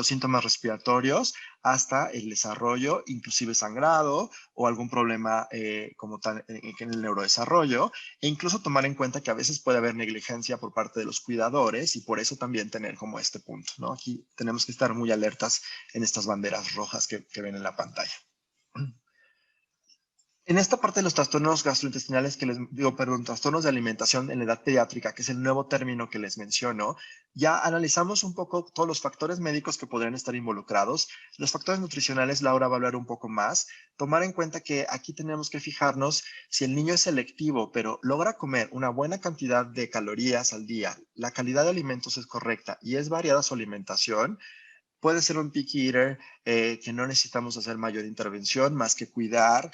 síntomas respiratorios hasta el desarrollo, inclusive sangrado o algún problema como tal en el neurodesarrollo, e incluso tomar en cuenta que a veces puede haber negligencia por parte de los cuidadores y por eso también tener como este punto, ¿no? Aquí tenemos que estar muy alertas en estas banderas rojas que ven en la pantalla. En esta parte de los trastornos gastrointestinales trastornos de alimentación en la edad pediátrica, que es el nuevo término que les menciono, ya analizamos un poco todos los factores médicos que podrían estar involucrados. Los factores nutricionales, Laura va a hablar un poco más. Tomar en cuenta que aquí tenemos que fijarnos si el niño es selectivo, pero logra comer una buena cantidad de calorías al día, la calidad de alimentos es correcta y es variada su alimentación. Puede ser un picky eater que no necesitamos hacer mayor intervención más que cuidar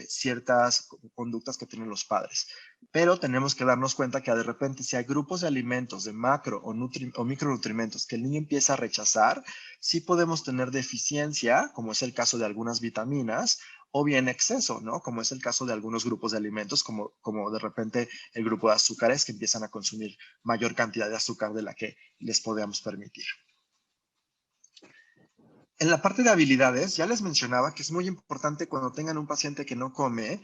ciertas conductas que tienen los padres. Pero tenemos que darnos cuenta que de repente si hay grupos de alimentos, de macro o micronutrientes que el niño empieza a rechazar, sí podemos tener deficiencia, como es el caso de algunas vitaminas, o bien exceso, ¿no? Como es el caso de algunos grupos de alimentos, como de repente el grupo de azúcares que empiezan a consumir mayor cantidad de azúcar de la que les podemos permitir. En la parte de habilidades, ya les mencionaba que es muy importante cuando tengan un paciente que no come,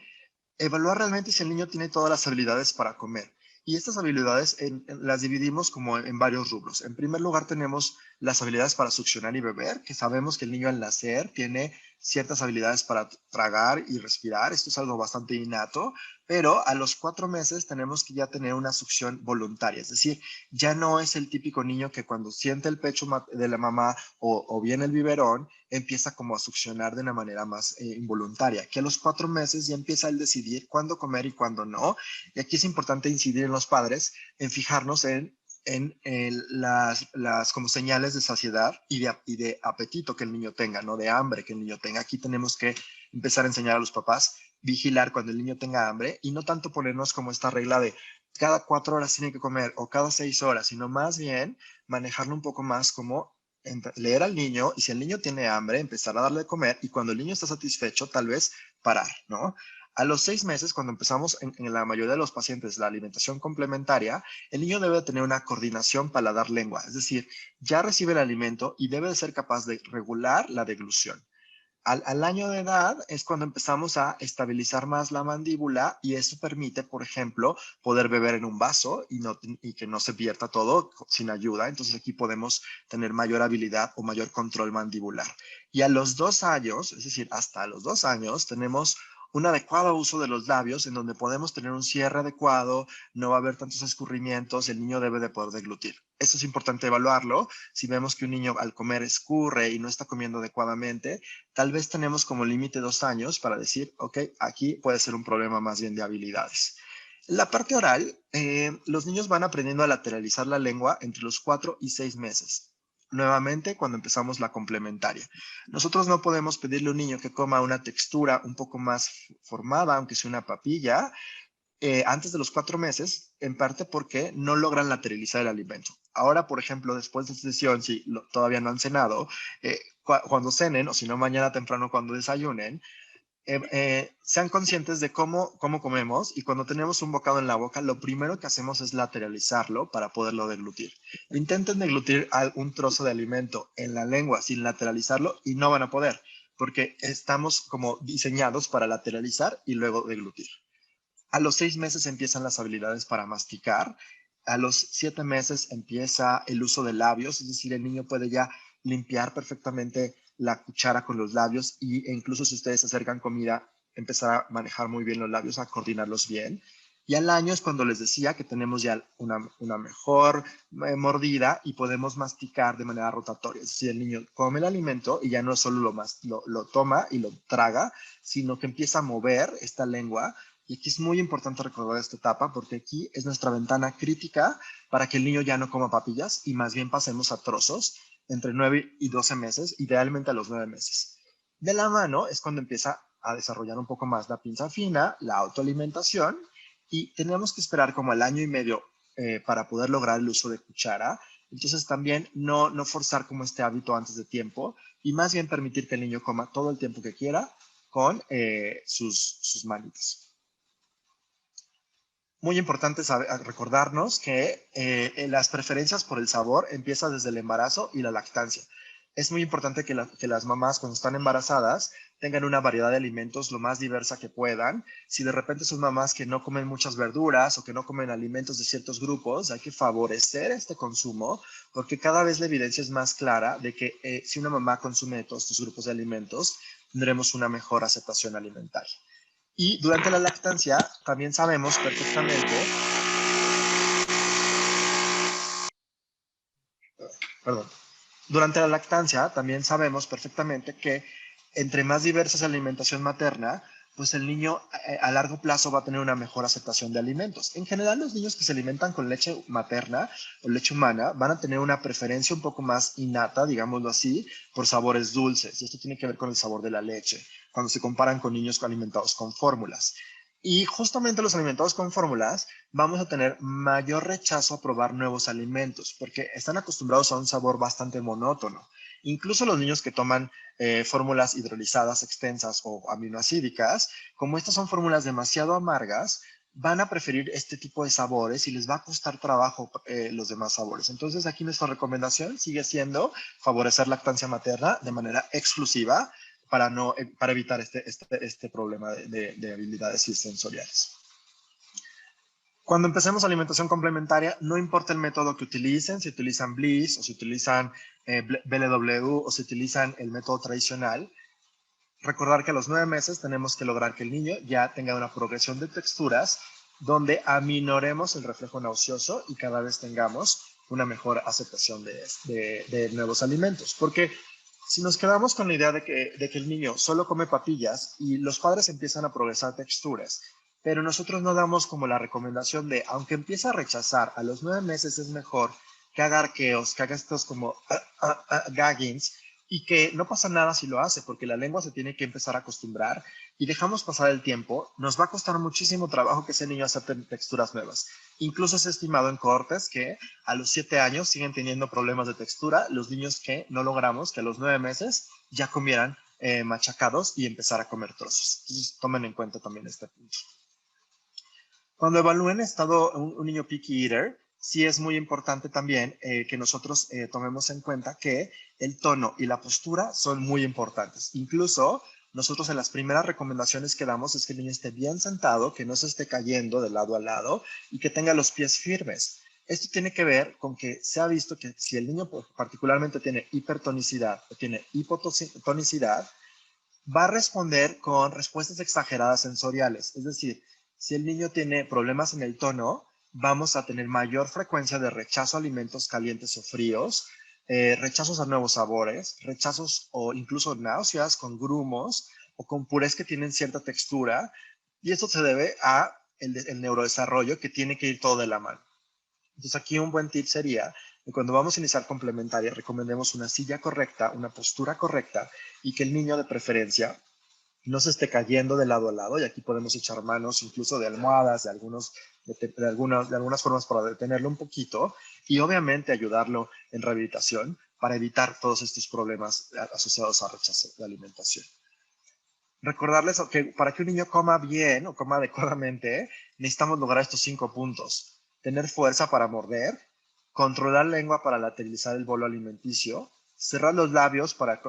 evaluar realmente si el niño tiene todas las habilidades para comer. Y estas habilidades las dividimos como en varios rubros. En primer lugar tenemos las habilidades para succionar y beber, que sabemos que el niño al nacer tiene ciertas habilidades para tragar y respirar. Esto es algo bastante innato, pero a los 4 meses tenemos que ya tener una succión voluntaria. Es decir, ya no es el típico niño que cuando siente el pecho de la mamá o bien el biberón, empieza como a succionar de una manera más involuntaria, que a los 4 meses ya empieza el decidir cuándo comer y cuándo no. Y aquí es importante incidir en los padres, en fijarnos en las como señales de saciedad y de apetito que el niño tenga, no de hambre que el niño tenga. Aquí tenemos que empezar a enseñar a los papás, vigilar cuando el niño tenga hambre y no tanto ponernos como esta regla de cada 4 horas tiene que comer o cada 6 horas, sino más bien manejarlo un poco más como leer al niño y si el niño tiene hambre, empezar a darle de comer y cuando el niño está satisfecho, tal vez parar, ¿no? A los 6 meses, cuando empezamos en la mayoría de los pacientes la alimentación complementaria, el niño debe tener una coordinación paladar-lengua, es decir, ya recibe el alimento y debe de ser capaz de regular la deglución. Al año de edad es cuando empezamos a estabilizar más la mandíbula y eso permite, por ejemplo, poder beber en un vaso y que no se vierta todo sin ayuda. Entonces aquí podemos tener mayor habilidad o mayor control mandibular. Y a los 2 años, es decir, hasta los 2 años, tenemos un adecuado uso de los labios en donde podemos tener un cierre adecuado, no va a haber tantos escurrimientos, el niño debe de poder deglutir. Eso es importante evaluarlo. Si vemos que un niño al comer escurre y no está comiendo adecuadamente, tal vez tenemos como límite 2 años para decir, ok, aquí puede ser un problema más bien de habilidades. La parte oral, los niños van aprendiendo a lateralizar la lengua entre los 4 y 6 meses. Nuevamente, cuando empezamos la complementaria. Nosotros no podemos pedirle a un niño que coma una textura un poco más formada, aunque sea una papilla, antes de los 4 meses, en parte porque no logran lateralizar el alimento. Ahora, por ejemplo, después de sesión, si todavía no han cenado, cuando cenen, o si no, mañana temprano cuando desayunen, sean conscientes de cómo comemos y cuando tenemos un bocado en la boca, lo primero que hacemos es lateralizarlo para poderlo deglutir. Intenten deglutir un trozo de alimento en la lengua sin lateralizarlo y no van a poder, porque estamos como diseñados para lateralizar y luego deglutir. A los 6 meses empiezan las habilidades para masticar. A los 7 meses empieza el uso de labios, es decir, el niño puede ya limpiar perfectamente la cuchara con los labios e incluso si ustedes acercan comida, empezar a manejar muy bien los labios, a coordinarlos bien. Y al año es cuando les decía que tenemos ya una mejor mordida y podemos masticar de manera rotatoria. Es decir, el niño come el alimento y ya no solo lo toma y lo traga, sino que empieza a mover esta lengua. Y aquí es muy importante recordar esta etapa porque aquí es nuestra ventana crítica para que el niño ya no coma papillas y más bien pasemos a trozos entre 9 y 12 meses, idealmente a los 9 meses. De la mano es cuando empieza a desarrollar un poco más la pinza fina, la autoalimentación, y tenemos que esperar como el año y medio para poder lograr el uso de cuchara. Entonces también no forzar como este hábito antes de tiempo y más bien permitir que el niño coma todo el tiempo que quiera con sus manitas. Muy importante recordarnos que las preferencias por el sabor empiezan desde el embarazo y la lactancia. Es muy importante que las mamás cuando están embarazadas tengan una variedad de alimentos lo más diversa que puedan. Si de repente son mamás que no comen muchas verduras o que no comen alimentos de ciertos grupos, hay que favorecer este consumo porque cada vez la evidencia es más clara de que si una mamá consume todos estos grupos de alimentos, tendremos una mejor aceptación alimentaria. Y durante la lactancia también sabemos perfectamente, perdón, durante la lactancia también sabemos perfectamente que entre más diversa es la alimentación materna, pues el niño a largo plazo va a tener una mejor aceptación de alimentos. En general, los niños que se alimentan con leche materna o leche humana van a tener una preferencia un poco más innata, digámoslo así, por sabores dulces. Y esto tiene que ver con el sabor de la leche, cuando se comparan con niños alimentados con fórmulas. Y justamente los alimentados con fórmulas vamos a tener mayor rechazo a probar nuevos alimentos porque están acostumbrados a un sabor bastante monótono. Incluso los niños que toman fórmulas hidrolizadas extensas o aminoacídicas, como estas son fórmulas demasiado amargas, van a preferir este tipo de sabores y les va a costar trabajo los demás sabores. Entonces aquí nuestra recomendación sigue siendo favorecer lactancia materna de manera exclusiva para evitar este problema de habilidades sensoriales. Cuando empecemos alimentación complementaria, no importa el método que utilicen, si utilizan Bliss o si utilizan BLW o si utilizan el método tradicional, recordar que a los 9 meses tenemos que lograr que el niño ya tenga una progresión de texturas donde aminoremos el reflejo nauseoso y cada vez tengamos una mejor aceptación de nuevos alimentos. Porque si nos quedamos con la idea de que el niño solo come papillas y los padres empiezan a progresar texturas, pero nosotros no damos como la recomendación de, aunque empiece a rechazar, a los 9 meses es mejor que haga arqueos, que haga estos como gaggings, y que no pasa nada si lo hace, porque la lengua se tiene que empezar a acostumbrar y dejamos pasar el tiempo, nos va a costar muchísimo trabajo que ese niño acepte texturas nuevas. Incluso es estimado en cohortes que a los 7 años siguen teniendo problemas de textura los niños que no logramos que a los 9 meses ya comieran machacados y empezar a comer trozos. Entonces tomen en cuenta también este punto. Cuando evalúen estado un niño picky eater, sí es muy importante también que nosotros tomemos en cuenta que el tono y la postura son muy importantes. Incluso nosotros en las primeras recomendaciones que damos es que el niño esté bien sentado, que no se esté cayendo de lado a lado y que tenga los pies firmes. Esto tiene que ver con que se ha visto que si el niño particularmente tiene hipertonicidad o tiene hipotonicidad, va a responder con respuestas exageradas sensoriales. Es decir, si el niño tiene problemas en el tono, vamos a tener mayor frecuencia de rechazo a alimentos calientes o fríos, rechazos a nuevos sabores, rechazos o incluso náuseas con grumos o con purés que tienen cierta textura. Y esto se debe a el neurodesarrollo que tiene que ir todo de la mano. Entonces aquí un buen tip sería que cuando vamos a iniciar complementaria recomendemos una silla correcta, una postura correcta y que el niño de preferencia no se esté cayendo de lado a lado, y aquí podemos echar manos incluso de almohadas, de algunas formas para detenerlo un poquito y obviamente ayudarlo en rehabilitación para evitar todos estos problemas asociados a rechazo de alimentación. Recordarles que para que un niño coma bien o coma adecuadamente, necesitamos lograr estos 5 puntos. Tener fuerza para morder, controlar la lengua para lateralizar el bolo alimenticio, cerrar los labios para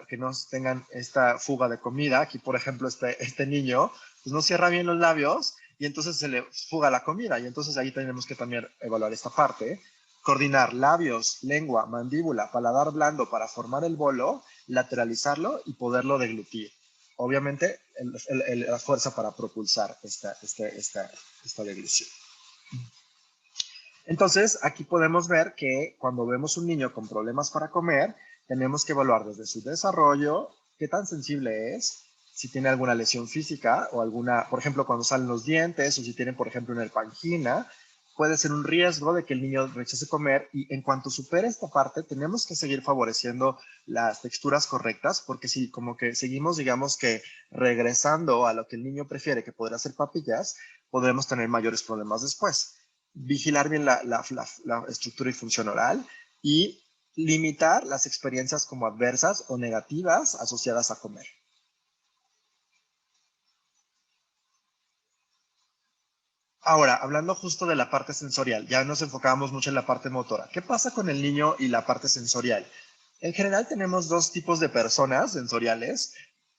que no tengan esta fuga de comida. Aquí, por ejemplo, este niño pues no cierra bien los labios y entonces se le fuga la comida. Y entonces ahí tenemos que también evaluar esta parte. Coordinar labios, lengua, mandíbula, paladar blando para formar el bolo, lateralizarlo y poderlo deglutir. obviamente la fuerza para propulsar esta deglución. Entonces, aquí podemos ver que cuando vemos un niño con problemas para comer, tenemos que evaluar desde su desarrollo, qué tan sensible es, si tiene alguna lesión física o alguna, por ejemplo, cuando salen los dientes o si tienen, por ejemplo, una pangina, puede ser un riesgo de que el niño rechace comer y en cuanto supere esta parte, tenemos que seguir favoreciendo las texturas correctas porque si como que seguimos, digamos que regresando a lo que el niño prefiere, que podrá ser papillas, podremos tener mayores problemas después. Vigilar bien la estructura y función oral y limitar las experiencias como adversas o negativas asociadas a comer. Ahora, hablando justo de la parte sensorial, ya nos enfocábamos mucho en la parte motora. ¿Qué pasa con el niño y la parte sensorial? En general tenemos dos tipos de personas sensoriales,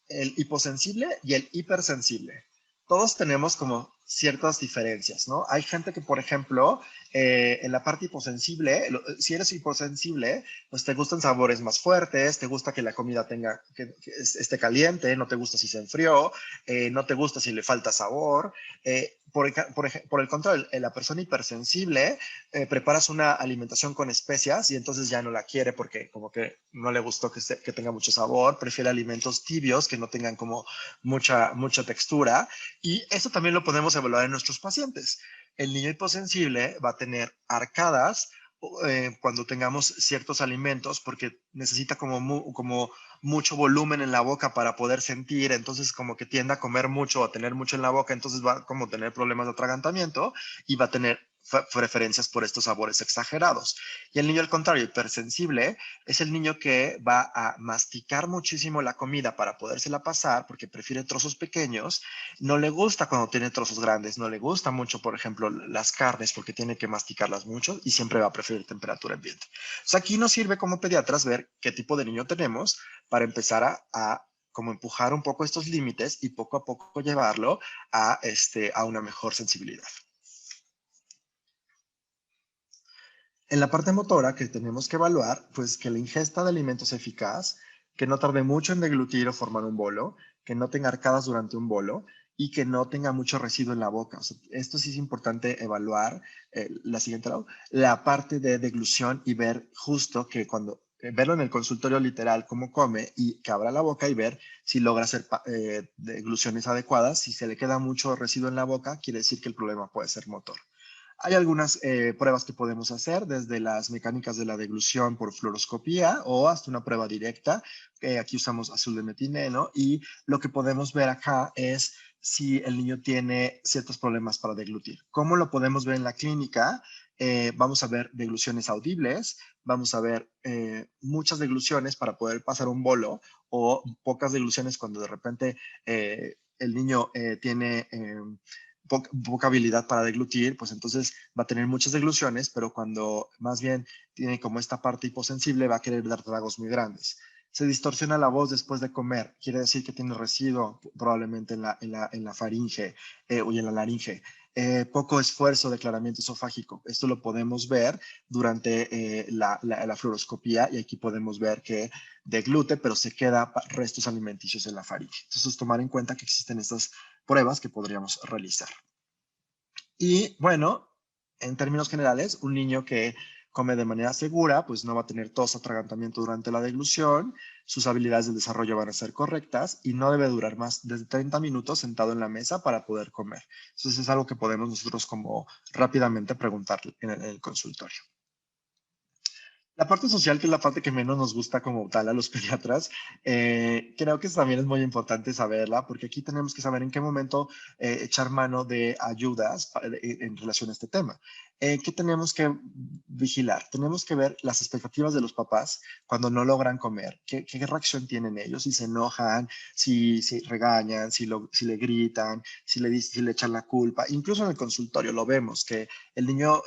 el hiposensible y el hipersensible. Todos tenemos como ciertas diferencias, ¿no? Hay gente que, por ejemplo, en la parte hiposensible, si eres hiposensible, pues te gustan sabores más fuertes, te gusta que la comida esté caliente, no te gusta si se enfrió, no te gusta si le falta sabor. Por el contrario, la persona hipersensible preparas una alimentación con especias y entonces ya no la quiere porque como que no le gustó que tenga mucho sabor, prefiere alimentos tibios que no tengan como mucha textura y eso también lo podemos evaluar en nuestros pacientes. El niño hiposensible va a tener arcadas cuando tengamos ciertos alimentos porque necesita como mucho volumen en la boca para poder sentir, entonces como que tiende a comer mucho o a tener mucho en la boca, entonces va a como tener problemas de atragantamiento y va a tener preferencias por estos sabores exagerados. Y el niño al contrario, hipersensible, es el niño que va a masticar muchísimo la comida para podérsela pasar porque prefiere trozos pequeños, no le gusta cuando tiene trozos grandes, no le gusta mucho, por ejemplo, las carnes porque tiene que masticarlas mucho y siempre va a preferir temperatura ambiente. O sea, aquí nos sirve como pediatras ver qué tipo de niño tenemos para empezar a como empujar un poco estos límites y poco a poco llevarlo a una mejor sensibilidad. En la parte motora que tenemos que evaluar, pues que la ingesta de alimentos eficaz, que no tarde mucho en deglutir o formar un bolo, que no tenga arcadas durante un bolo y que no tenga mucho residuo en la boca. O sea, esto sí es importante evaluar, la siguiente lado, la parte de deglución y ver justo que cuando verlo en el consultorio literal cómo come y que abra la boca y ver si logra hacer degluciones adecuadas. Si se le queda mucho residuo en la boca, quiere decir que el problema puede ser motor. Hay algunas pruebas que podemos hacer, desde las mecánicas de la deglución por fluoroscopía o hasta una prueba directa. Aquí usamos azul de metileno y lo que podemos ver acá es si el niño tiene ciertos problemas para deglutir. ¿Cómo lo podemos ver en la clínica? Vamos a ver degluciones audibles, vamos a ver muchas degluciones para poder pasar un bolo o pocas degluciones cuando de repente el niño tiene poca habilidad para deglutir, pues entonces va a tener muchas degluciones, pero cuando más bien tiene como esta parte hiposensible va a querer dar tragos muy grandes. Se distorsiona la voz después de comer, quiere decir que tiene residuo probablemente en la faringe o en la laringe. Poco esfuerzo de aclaramiento esofágico. Esto lo podemos ver durante la fluoroscopía y aquí podemos ver que deglute, pero se queda restos alimenticios en la faringe. Entonces, tomar en cuenta que existen estas pruebas que podríamos realizar. Y bueno, en términos generales, un niño que come de manera segura, pues no va a tener tos o atragantamiento durante la deglución, sus habilidades de desarrollo van a ser correctas y no debe durar más de 30 minutos sentado en la mesa para poder comer. Entonces es algo que podemos nosotros como rápidamente preguntar en el consultorio. La parte social, que es la parte que menos nos gusta como tal a los pediatras, creo que también es muy importante saberla, porque aquí tenemos que saber en qué momento echar mano de ayudas en relación a este tema. ¿Qué tenemos que vigilar? Tenemos que ver las expectativas de los papás cuando no logran comer, qué reacción tienen ellos, si se enojan, si regañan, si le gritan, si le echan la culpa. Incluso en el consultorio lo vemos, que el niño,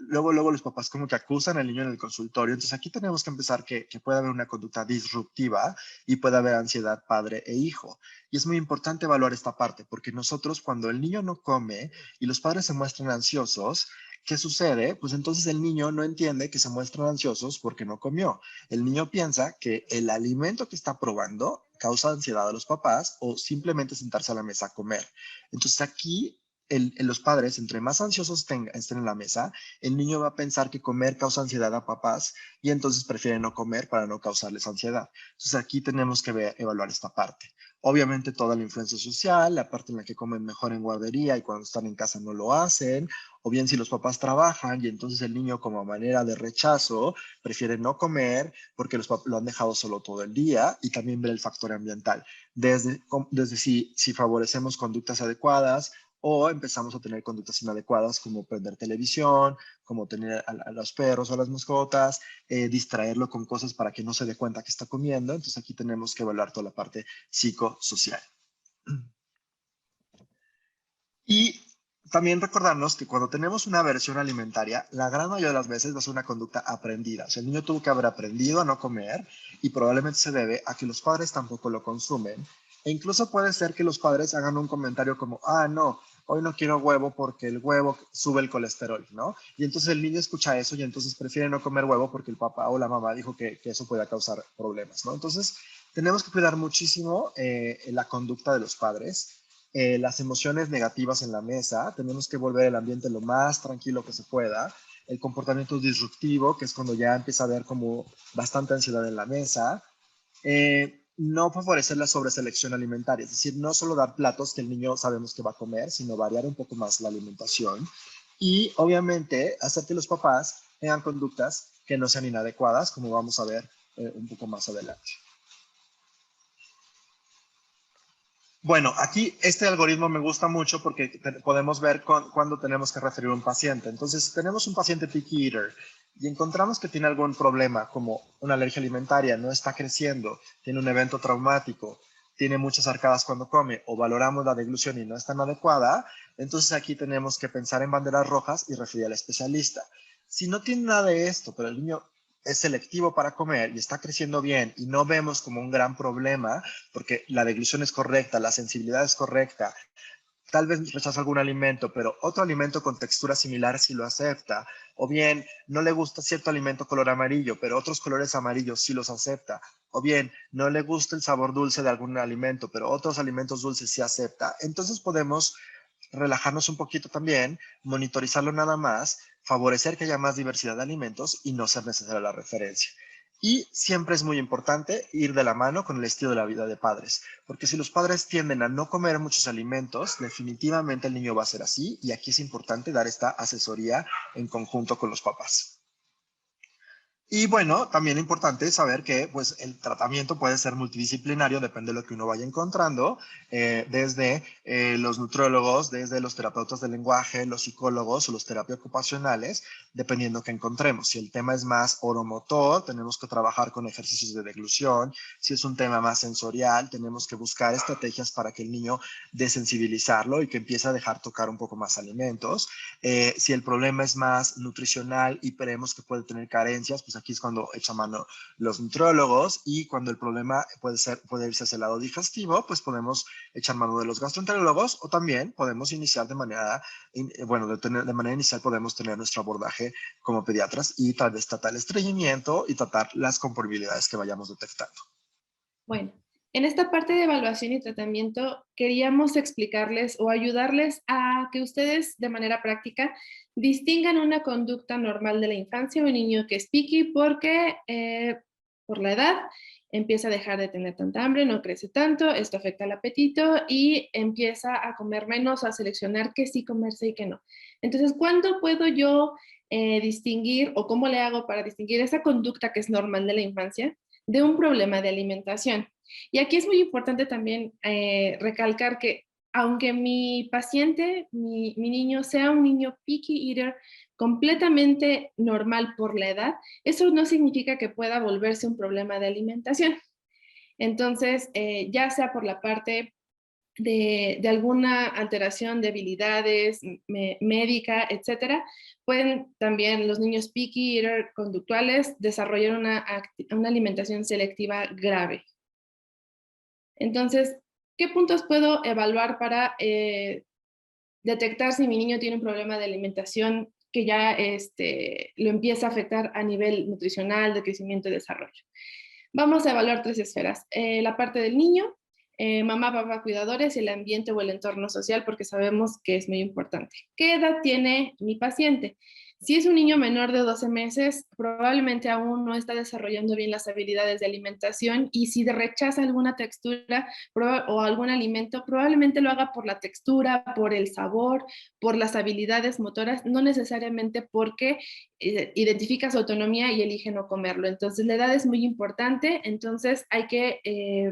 luego los papás como que acusan al niño en el consultorio. Entonces aquí tenemos que empezar que puede haber una conducta disruptiva y puede haber ansiedad padre e hijo. Y es muy importante evaluar esta parte, porque nosotros cuando el niño no come y los padres se muestran ansiosos, ¿qué sucede? Pues entonces el niño no entiende que se muestran ansiosos porque no comió. El niño piensa que el alimento que está probando causa ansiedad a los papás o simplemente sentarse a la mesa a comer. Entonces aquí los padres, entre más ansiosos estén en la mesa, el niño va a pensar que comer causa ansiedad a papás y entonces prefiere no comer para no causarles ansiedad. Entonces aquí tenemos que evaluar esta parte. Obviamente toda la influencia social, la parte en la que comen mejor en guardería y cuando están en casa no lo hacen, o bien si los papás trabajan y entonces el niño como manera de rechazo prefiere no comer porque lo han dejado solo todo el día, y también ver el factor ambiental, desde si favorecemos conductas adecuadas o empezamos a tener conductas inadecuadas como prender televisión, como tener a los perros o a las mascotas, distraerlo con cosas para que no se dé cuenta que está comiendo. Entonces aquí tenemos que evaluar toda la parte psicosocial. Y también recordarnos que cuando tenemos una aversión alimentaria, la gran mayoría de las veces va a ser una conducta aprendida. O sea, el niño tuvo que haber aprendido a no comer y probablemente se debe a que los padres tampoco lo consumen. E incluso puede ser que los padres hagan un comentario como, ah, no, hoy no quiero huevo porque el huevo sube el colesterol, ¿no? Y entonces el niño escucha eso y entonces prefiere no comer huevo porque el papá o la mamá dijo que eso puede causar problemas, ¿no? Entonces tenemos que cuidar muchísimo la conducta de los padres, las emociones negativas en la mesa, tenemos que volver el ambiente lo más tranquilo que se pueda, el comportamiento disruptivo, que es cuando ya empieza a haber como bastante ansiedad en la mesa, no favorecer la sobreselección alimentaria, es decir, no solo dar platos que el niño sabemos que va a comer, sino variar un poco más la alimentación y obviamente hacer que los papás tengan conductas que no sean inadecuadas, como vamos a ver un poco más adelante. Bueno, aquí este algoritmo me gusta mucho porque podemos ver cuándo tenemos que referir a un paciente. Entonces, tenemos un paciente picky eater y encontramos que tiene algún problema como una alergia alimentaria, no está creciendo, tiene un evento traumático, tiene muchas arcadas cuando come o valoramos la deglución y no es tan adecuada, entonces aquí tenemos que pensar en banderas rojas y referir al especialista. Si no tiene nada de esto, pero el niño es selectivo para comer y está creciendo bien y no vemos como un gran problema, porque la deglución es correcta, la sensibilidad es correcta, tal vez rechaza algún alimento, pero otro alimento con textura similar sí lo acepta, o bien no le gusta cierto alimento color amarillo, pero otros colores amarillos sí los acepta, o bien no le gusta el sabor dulce de algún alimento, pero otros alimentos dulces sí acepta, entonces podemos relajarnos un poquito también, monitorizarlo nada más, favorecer que haya más diversidad de alimentos y no ser necesaria la referencia. Y siempre es muy importante ir de la mano con el estilo de la vida de padres, porque si los padres tienden a no comer muchos alimentos, definitivamente el niño va a ser así, y aquí es importante dar esta asesoría en conjunto con los papás. Y bueno, también importante saber que pues, el tratamiento puede ser multidisciplinario, depende de lo que uno vaya encontrando, desde los nutriólogos, desde los terapeutas del lenguaje, los psicólogos o los terapias ocupacionales, dependiendo que encontremos. Si el tema es más oromotor, tenemos que trabajar con ejercicios de deglución. Si es un tema más sensorial, tenemos que buscar estrategias para que el niño desensibilizarlo y que empiece a dejar tocar un poco más alimentos. Si el problema es más nutricional y creemos que puede tener carencias, pues aquí es cuando echa mano los nutriólogos, y cuando el problema puede irse hacia el lado digestivo, pues podemos echar mano de los gastroenterólogos, o también podemos iniciar de manera inicial podemos tener nuestro abordaje como pediatras y tal vez tratar el estreñimiento y tratar las comorbilidades que vayamos detectando. Bueno, en esta parte de evaluación y tratamiento queríamos explicarles o ayudarles a que ustedes de manera práctica distingan una conducta normal de la infancia o un niño que es picky porque por la edad empieza a dejar de tener tanta hambre, no crece tanto, esto afecta el apetito y empieza a comer menos, a seleccionar qué sí comerse y qué no. Entonces, ¿cuándo puedo yo distinguir o cómo le hago para distinguir esa conducta que es normal de la infancia de un problema de alimentación? Y aquí es muy importante también recalcar que aunque mi paciente, mi niño, sea un niño picky eater completamente normal por la edad, eso no significa que pueda volverse un problema de alimentación. Entonces, ya sea por la parte de alguna alteración de habilidades médica, etcétera, pueden también los niños picky eater conductuales desarrollar una alimentación selectiva grave. Entonces, ¿qué puntos puedo evaluar para detectar si mi niño tiene un problema de alimentación que ya lo empieza a afectar a nivel nutricional, de crecimiento y desarrollo? Vamos a evaluar 3 esferas. La parte del niño, mamá, papá, cuidadores, y el ambiente o el entorno social, porque sabemos que es muy importante. ¿Qué edad tiene mi paciente? Si es un niño menor de 12 meses, probablemente aún no está desarrollando bien las habilidades de alimentación, y si rechaza alguna textura o algún alimento, probablemente lo haga por la textura, por el sabor, por las habilidades motoras, no necesariamente porque identifica su autonomía y elige no comerlo. Entonces, la edad es muy importante, entonces hay que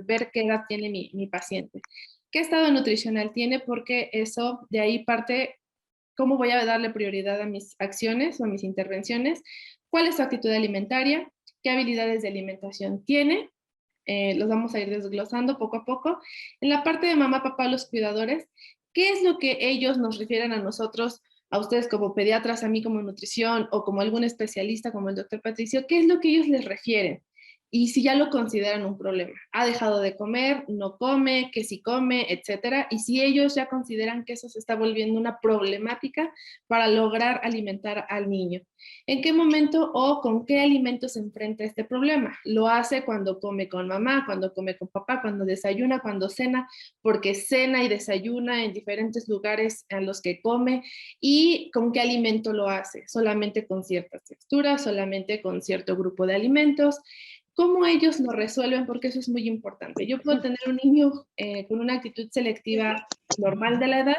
ver qué edad tiene mi paciente. ¿Qué estado nutricional tiene? Porque eso, de ahí parte cómo voy a darle prioridad a mis acciones o a mis intervenciones, cuál es su actitud alimentaria, qué habilidades de alimentación tiene, los vamos a ir desglosando poco a poco. En la parte de mamá, papá, los cuidadores, ¿qué es lo que ellos nos refieren a nosotros, a ustedes como pediatras, a mí como nutrición o como algún especialista como el doctor Patricio? ¿Qué es lo que ellos les refieren? Y si ya lo consideran un problema, ha dejado de comer, no come, que si come, etcétera. Y si ellos ya consideran que eso se está volviendo una problemática para lograr alimentar al niño. ¿En qué momento o con qué alimentos se enfrenta este problema? Lo hace cuando come con mamá, cuando come con papá, cuando desayuna, cuando cena, porque cena y desayuna en diferentes lugares a los que come. ¿Y con qué alimento lo hace? Solamente con ciertas texturas, solamente con cierto grupo de alimentos. ¿Cómo ellos lo resuelven? Porque eso es muy importante. Yo puedo tener un niño con una actitud selectiva normal de la edad,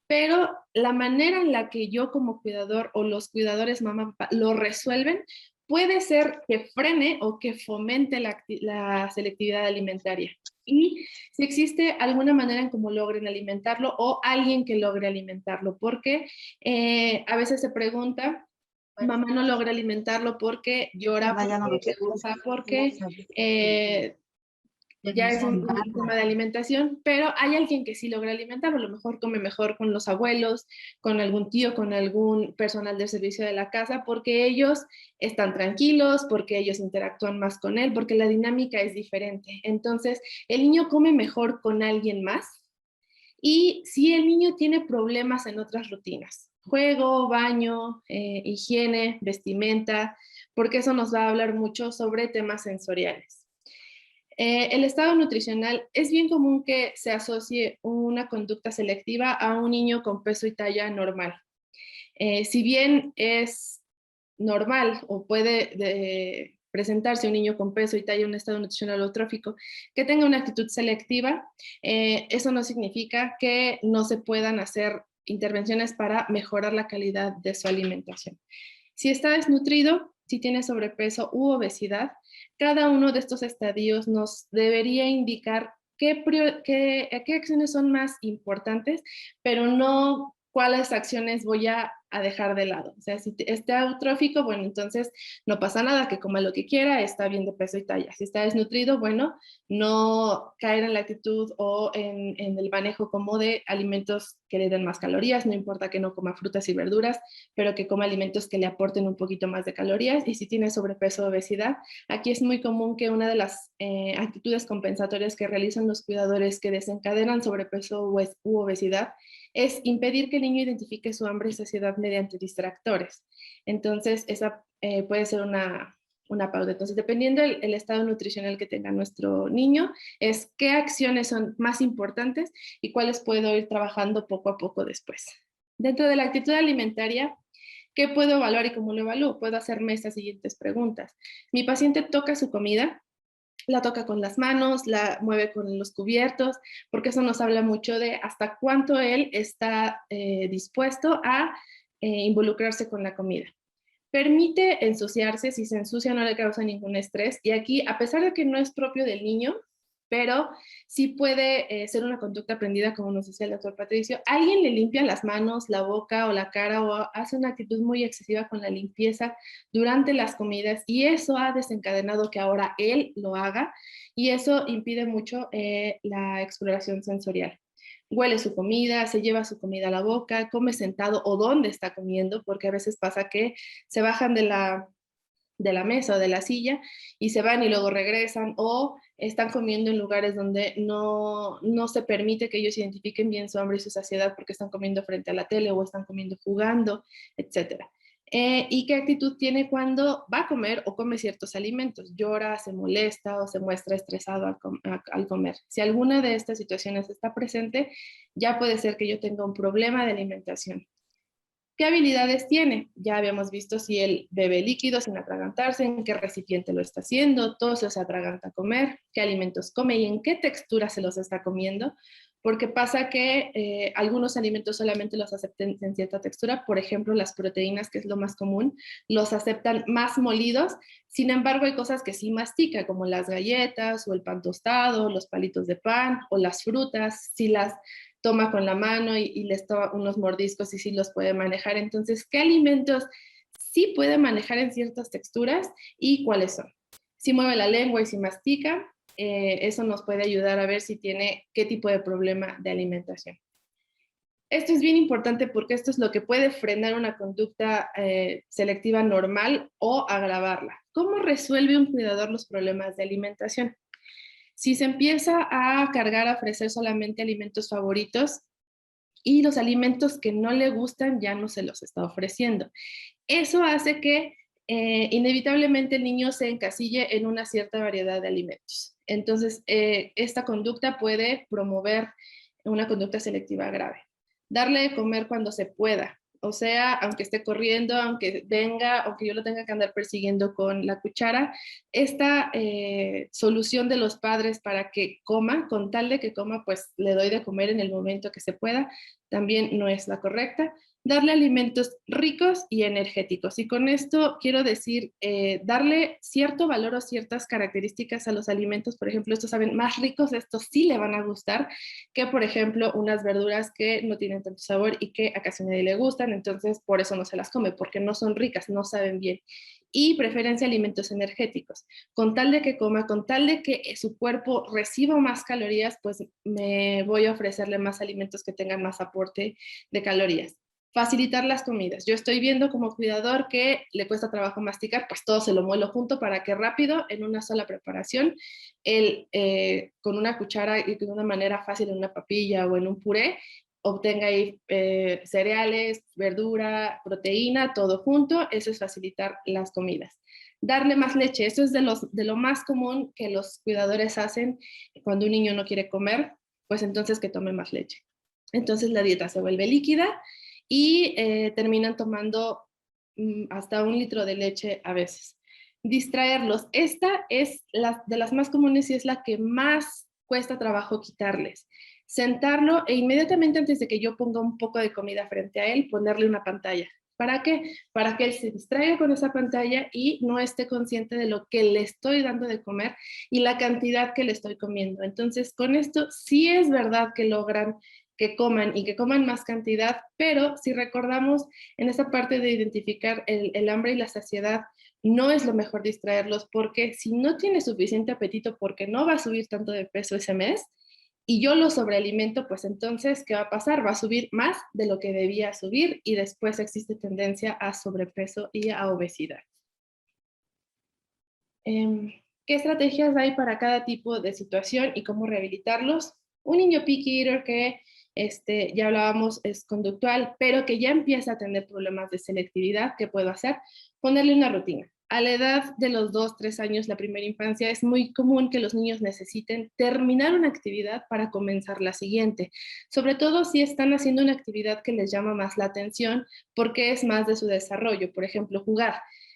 pero la manera en la que yo como cuidador o los cuidadores mamá papá lo resuelven puede ser que frene o que fomente la selectividad alimentaria. Y si existe alguna manera en cómo logren alimentarlo o alguien que logre alimentarlo, porque a veces se pregunta, mamá no logra alimentarlo porque llora, porque se usa, porque ya es un tema de alimentación, pero hay alguien que sí logra alimentarlo, a lo mejor come mejor con los abuelos, con algún tío, con algún personal de servicio de la casa, porque ellos están tranquilos, porque ellos interactúan más con él, porque la dinámica es diferente. Entonces, el niño come mejor con alguien más, y si el niño tiene problemas en otras rutinas, juego, baño, higiene, vestimenta, porque eso nos va a hablar mucho sobre temas sensoriales. El estado nutricional, es bien común que se asocie una conducta selectiva a un niño con peso y talla normal. Si bien es normal o puede presentarse un niño con peso y talla en un estado nutricional o trófico que tenga una actitud selectiva, eso no significa que no se puedan hacer intervenciones para mejorar la calidad de su alimentación. Si está desnutrido, si tiene sobrepeso u obesidad, cada uno de estos estadios nos debería indicar qué acciones son más importantes, pero no cuáles acciones voy a dejar de lado. O sea, si está eutrófico, bueno, entonces no pasa nada, que coma lo que quiera, está bien de peso y talla. Si está desnutrido, bueno, no caer en la actitud o en el manejo como de alimentos que le den más calorías, no importa que no coma frutas y verduras, pero que coma alimentos que le aporten un poquito más de calorías. Y si tiene sobrepeso o obesidad, aquí es muy común que una de las actitudes compensatorias que realizan los cuidadores que desencadenan sobrepeso u obesidad es impedir que el niño identifique su hambre y saciedad mediante distractores. Entonces, esa puede ser una pauta. Entonces, dependiendo del estado nutricional que tenga nuestro niño, es qué acciones son más importantes y cuáles puedo ir trabajando poco a poco después. Dentro de la actitud alimentaria, ¿qué puedo evaluar y cómo lo evalúo? Puedo hacerme estas siguientes preguntas. Mi paciente toca su comida, la toca con las manos, la mueve con los cubiertos, porque eso nos habla mucho de hasta cuánto él está dispuesto a involucrarse con la comida. Permite ensuciarse, si se ensucia no le causa ningún estrés, y aquí, a pesar de que no es propio del niño, pero sí puede ser una conducta aprendida, como nos decía el doctor Patricio, alguien le limpia las manos, la boca o la cara, o hace una actitud muy excesiva con la limpieza durante las comidas, y eso ha desencadenado que ahora él lo haga, y eso impide mucho la exploración sensorial. Huele su comida, se lleva su comida a la boca, come sentado o dónde está comiendo, porque a veces pasa que se bajan de la mesa o de la silla y se van y luego regresan, o están comiendo en lugares donde no se permite que ellos identifiquen bien su hambre y su saciedad porque están comiendo frente a la tele o están comiendo jugando, etcétera. Y qué actitud tiene cuando va a comer o come ciertos alimentos. Llora, se molesta o se muestra estresado al comer. Si alguna de estas situaciones está presente, ya puede ser que yo tenga un problema de alimentación. ¿Qué habilidades tiene? Ya habíamos visto si él bebe líquido sin atragantarse, en qué recipiente lo está haciendo, todo se atraganta a comer, qué alimentos come y en qué textura se los está comiendo, porque pasa que algunos alimentos solamente los aceptan en cierta textura, por ejemplo las proteínas, que es lo más común, los aceptan más molidos, sin embargo hay cosas que sí mastica, como las galletas o el pan tostado, los palitos de pan o las frutas, si las toma con la mano y les toma unos mordiscos y sí los puede manejar. Entonces, ¿qué alimentos sí puede manejar en ciertas texturas y cuáles son? Si mueve la lengua y si mastica, eso nos puede ayudar a ver si tiene qué tipo de problema de alimentación. Esto es bien importante porque esto es lo que puede frenar una conducta selectiva normal o agravarla. ¿Cómo resuelve un cuidador los problemas de alimentación? Si se empieza a cargar a ofrecer solamente alimentos favoritos y los alimentos que no le gustan ya no se los está ofreciendo. Eso hace que inevitablemente el niño se encasille en una cierta variedad de alimentos. Entonces, esta conducta puede promover una conducta selectiva grave. Darle de comer cuando se pueda, o sea, aunque esté corriendo, aunque venga, aunque yo lo tenga que andar persiguiendo con la cuchara, esta solución de los padres para que coma, con tal de que coma, pues le doy de comer en el momento que se pueda, también no es la correcta. Darle alimentos ricos y energéticos. Y con esto quiero decir, darle cierto valor o ciertas características a los alimentos. Por ejemplo, estos saben más ricos, estos sí le van a gustar que, por ejemplo, unas verduras que no tienen tanto sabor y que a casi nadie le gustan. Entonces, por eso no se las come, porque no son ricas, no saben bien. Y preferencia alimentos energéticos. Con tal de que coma, con tal de que su cuerpo reciba más calorías, pues me voy a ofrecerle más alimentos que tengan más aporte de calorías. Facilitar las comidas. Yo estoy viendo como cuidador que le cuesta trabajo masticar, pues todo se lo muelo junto para que rápido, en una sola preparación, él con una cuchara y de una manera fácil en una papilla o en un puré, obtenga ahí cereales, verdura, proteína, todo junto. Eso es facilitar las comidas. Darle más leche. Eso es de lo más común que los cuidadores hacen cuando un niño no quiere comer, pues entonces que tome más leche. Entonces la dieta se vuelve líquida y terminan tomando hasta 1 litro de leche a veces. Distraerlos. Esta es de las más comunes y es la que más cuesta trabajo quitarles. Sentarlo e inmediatamente antes de que yo ponga un poco de comida frente a él, ponerle una pantalla. ¿Para qué? Para que él se distraiga con esa pantalla y no esté consciente de lo que le estoy dando de comer y la cantidad que le estoy comiendo. Entonces, con esto sí es verdad que logran que coman y que coman más cantidad, pero si recordamos en esa parte de identificar el hambre y la saciedad, no es lo mejor distraerlos porque si no tiene suficiente apetito porque no va a subir tanto de peso ese mes y yo lo sobrealimento, pues entonces, ¿qué va a pasar? Va a subir más de lo que debía subir y después existe tendencia a sobrepeso y a obesidad. ¿Qué estrategias hay para cada tipo de situación y cómo rehabilitarlos? Un niño picky eater que ya hablábamos es conductual, pero que ya empieza a tener problemas de selectividad, ¿qué puedo hacer? Ponerle una rutina. A la edad de los 2, 3 años, la primera infancia, es muy común que los niños necesiten terminar una actividad para comenzar la siguiente, sobre todo si están haciendo una actividad que les llama más la atención porque es más de su desarrollo, por ejemplo, jugar.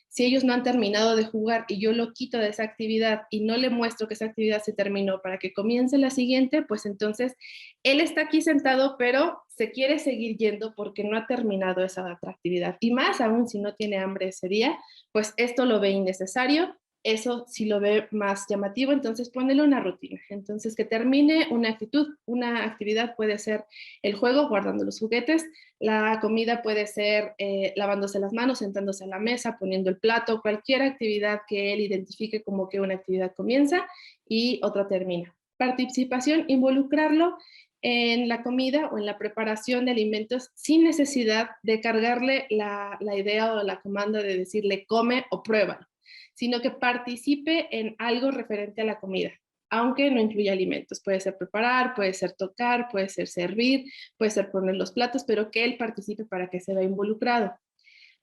Si ellos no han terminado de jugar y yo lo quito de esa actividad y no le muestro que esa actividad se terminó para que comience la siguiente, pues entonces él está aquí sentado, pero se quiere seguir yendo porque no ha terminado esa otra actividad. Y más aún si no tiene hambre ese día, pues esto lo ve innecesario. Eso sí lo ve más llamativo, entonces ponele una rutina. Entonces que termine una actividad puede ser el juego guardando los juguetes, la comida puede ser lavándose las manos, sentándose a la mesa, poniendo el plato, cualquier actividad que él identifique como que una actividad comienza y otra termina. Participación, involucrarlo en la comida o en la preparación de alimentos sin necesidad de cargarle la idea o la comanda de decirle come o pruébalo, sino que participe en algo referente a la comida, aunque no incluya alimentos. Puede ser preparar, puede ser tocar, puede ser servir, puede ser poner los platos, pero que él participe para que se vea involucrado.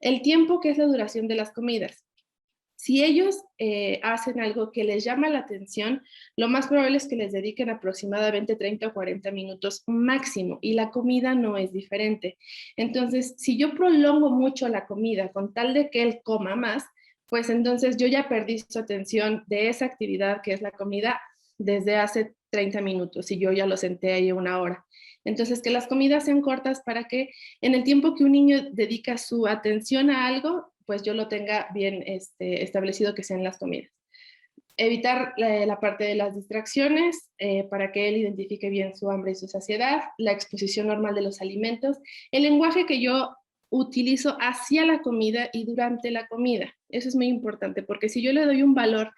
El tiempo, que es la duración de las comidas. Si ellos hacen algo que les llama la atención, lo más probable es que les dediquen aproximadamente 30 o 40 minutos máximo, y la comida no es diferente. Entonces, si yo prolongo mucho la comida con tal de que él coma más, pues entonces yo ya perdí su atención de esa actividad que es la comida desde hace 30 minutos y yo ya lo senté ahí una hora. Entonces, que las comidas sean cortas para que en el tiempo que un niño dedica su atención a algo, pues yo lo tenga bien establecido que sean las comidas. Evitar la parte de las distracciones para que él identifique bien su hambre y su saciedad, la exposición normal de los alimentos, el lenguaje que yo utilizo hacia la comida y durante la comida. Eso es muy importante, porque si yo le doy un valor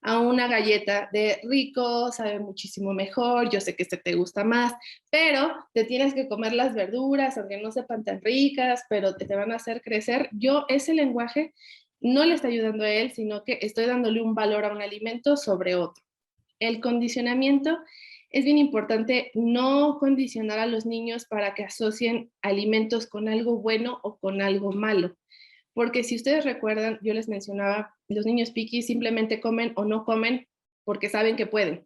a una galleta de rico, sabe muchísimo mejor, yo sé que este te gusta más, pero te tienes que comer las verduras, aunque no sepan tan ricas, pero te van a hacer crecer, yo ese lenguaje no le está ayudando a él, sino que estoy dándole un valor a un alimento sobre otro. El condicionamiento es bien importante, no condicionar a los niños para que asocien alimentos con algo bueno o con algo malo. Porque si ustedes recuerdan, yo les mencionaba, los niños picky simplemente comen o no comen porque saben que pueden,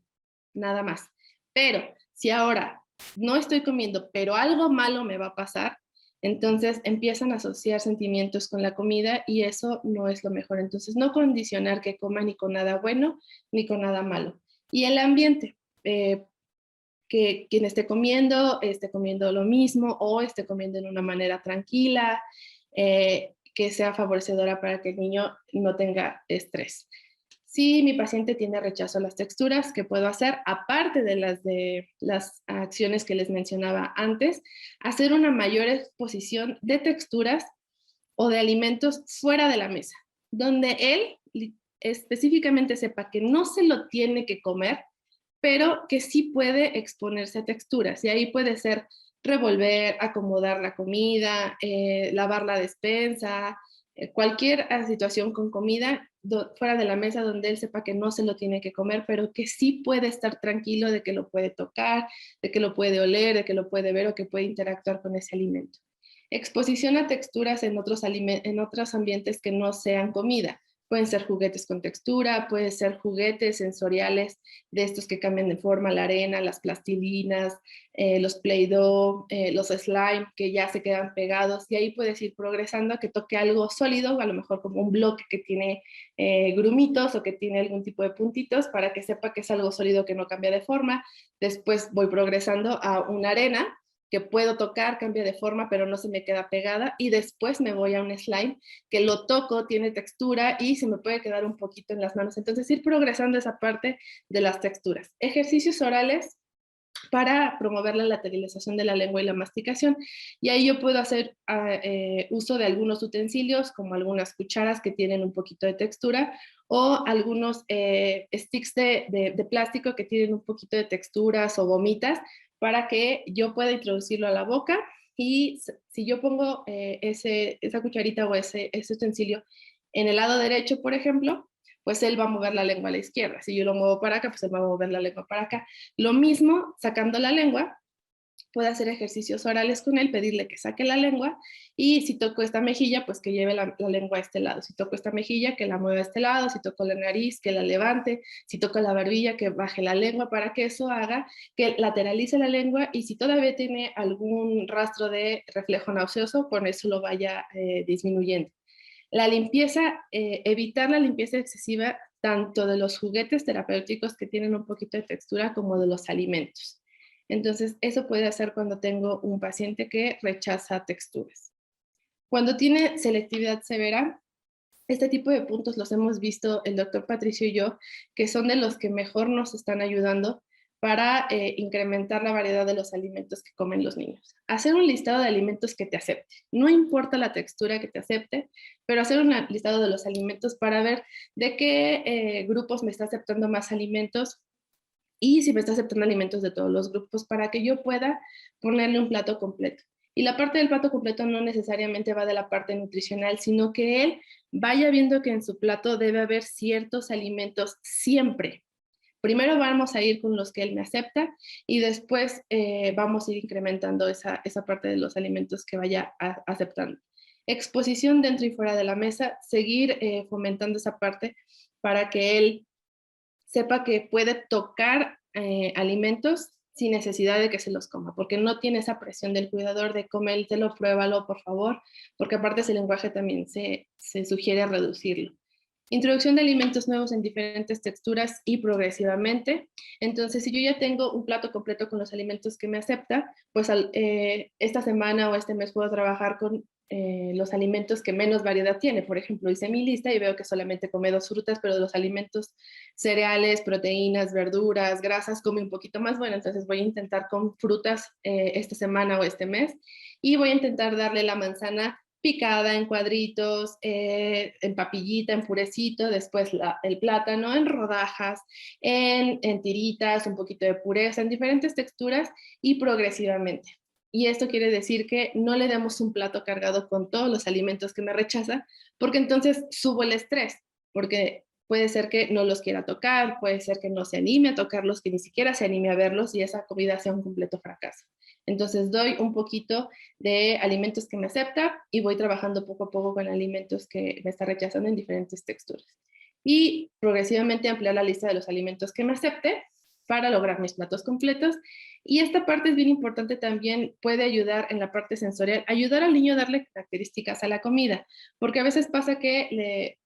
nada más. Pero si ahora no estoy comiendo, pero algo malo me va a pasar, entonces empiezan a asociar sentimientos con la comida y eso no es lo mejor. Entonces, no condicionar que coman ni con nada bueno ni con nada malo. Y el ambiente, que quien esté comiendo lo mismo o esté comiendo en una manera tranquila, que sea favorecedora para que el niño no tenga estrés. Si mi paciente tiene rechazo a las texturas, ¿qué puedo hacer? Aparte de las acciones que les mencionaba antes, hacer una mayor exposición de texturas o de alimentos fuera de la mesa, donde él específicamente sepa que no se lo tiene que comer, pero que sí puede exponerse a texturas. Y ahí puede ser revolver, acomodar la comida, lavar la despensa, cualquier situación con comida fuera de la mesa donde él sepa que no se lo tiene que comer, pero que sí puede estar tranquilo de que lo puede tocar, de que lo puede oler, de que lo puede ver o que puede interactuar con ese alimento. Exposición a texturas en otros ambientes que no sean comida. Pueden ser juguetes con textura, pueden ser juguetes sensoriales de estos que cambian de forma, la arena, las plastilinas, los Play-Doh, los slime que ya se quedan pegados, y ahí puedes ir progresando a que toque algo sólido, a lo mejor como un bloque que tiene grumitos o que tiene algún tipo de puntitos para que sepa que es algo sólido que no cambia de forma. Después voy progresando a una arena que puedo tocar, cambia de forma, pero no se me queda pegada, y después me voy a un slime que lo toco, tiene textura y se me puede quedar un poquito en las manos. Entonces, ir progresando esa parte de las texturas. Ejercicios orales para promover la lateralización de la lengua y la masticación. Y ahí yo puedo hacer uso de algunos utensilios, como algunas cucharas que tienen un poquito de textura, o algunos sticks de plástico que tienen un poquito de texturas o gomitas, para que yo pueda introducirlo a la boca. Y si yo pongo esa cucharita o ese utensilio en el lado derecho, por ejemplo, pues él va a mover la lengua a la izquierda. Si yo lo muevo para acá, pues él va a mover la lengua para acá. Lo mismo, sacando la lengua, puedo hacer ejercicios orales con él, pedirle que saque la lengua, y si toco esta mejilla, pues que lleve la lengua a este lado. Si toco esta mejilla, que la mueva a este lado. Si toco la nariz, que la levante. Si toco la barbilla, que baje la lengua, para que eso haga que lateralice la lengua, y si todavía tiene algún rastro de reflejo nauseoso, con eso lo vaya disminuyendo. La limpieza, evitar la limpieza excesiva tanto de los juguetes terapéuticos que tienen un poquito de textura como de los alimentos. Entonces, eso puede hacer cuando tengo un paciente que rechaza texturas. Cuando tiene selectividad severa, este tipo de puntos los hemos visto el doctor Patricio y yo, que son de los que mejor nos están ayudando para incrementar la variedad de los alimentos que comen los niños. Hacer un listado de alimentos que te acepte. No importa la textura que te acepte, pero hacer un listado de los alimentos para ver de qué grupos me está aceptando más alimentos, y si me está aceptando alimentos de todos los grupos, para que yo pueda ponerle un plato completo. Y la parte del plato completo no necesariamente va de la parte nutricional, sino que él vaya viendo que en su plato debe haber ciertos alimentos siempre. Primero vamos a ir con los que él me acepta, y después vamos a ir incrementando esa parte de los alimentos que vaya aceptando. exposición dentro y fuera de la mesa, seguir fomentando esa parte para que él sepa que puede tocar alimentos sin necesidad de que se los coma, porque no tiene esa presión del cuidador de comértelo, pruébalo, por favor, porque aparte ese lenguaje también se sugiere reducirlo. Introducción de alimentos nuevos en diferentes texturas y progresivamente. Entonces, si yo ya tengo un plato completo con los alimentos que me acepta, pues esta semana o este mes puedo trabajar con los alimentos que menos variedad tiene. Por ejemplo, hice mi lista y veo que solamente come 2 frutas, pero de los alimentos cereales, proteínas, verduras, grasas, come un poquito más. Bueno, entonces voy a intentar con frutas esta semana o este mes y voy a intentar darle la manzana picada en cuadritos, en papillita, en purecito, después el plátano en rodajas, en tiritas, un poquito de puré, o sea, en diferentes texturas y progresivamente. Y esto quiere decir que no le demos un plato cargado con todos los alimentos que me rechaza, porque entonces subo el estrés, porque puede ser que no los quiera tocar, puede ser que no se anime a tocarlos, que ni siquiera se anime a verlos y esa comida sea un completo fracaso. Entonces doy un poquito de alimentos que me acepta y voy trabajando poco a poco con alimentos que me está rechazando en diferentes texturas. Y progresivamente ampliar la lista de los alimentos que me acepte para lograr mis platos completos. Y esta parte es bien importante también, puede ayudar en la parte sensorial, ayudar al niño a darle características a la comida, porque a veces pasa que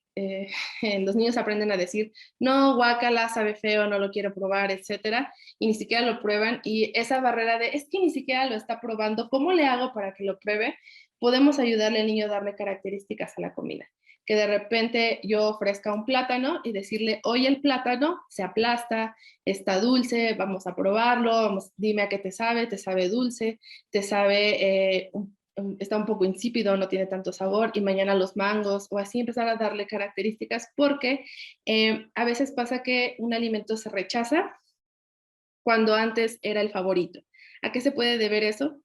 los niños aprenden a decir, no, guácala, sabe feo, no lo quiero probar, etcétera, y ni siquiera lo prueban, y esa barrera de, es que ni siquiera lo está probando, ¿cómo le hago para que lo pruebe? Podemos ayudarle al niño a darle características a la comida. Que de repente yo ofrezca un plátano y decirle, hoy el plátano se aplasta, está dulce, vamos a probarlo, dime a qué te sabe dulce, te sabe, está un poco insípido, no tiene tanto sabor, y mañana los mangos, o así empezar a darle características, porque a veces pasa que un alimento se rechaza cuando antes era el favorito. ¿A qué se puede deber eso?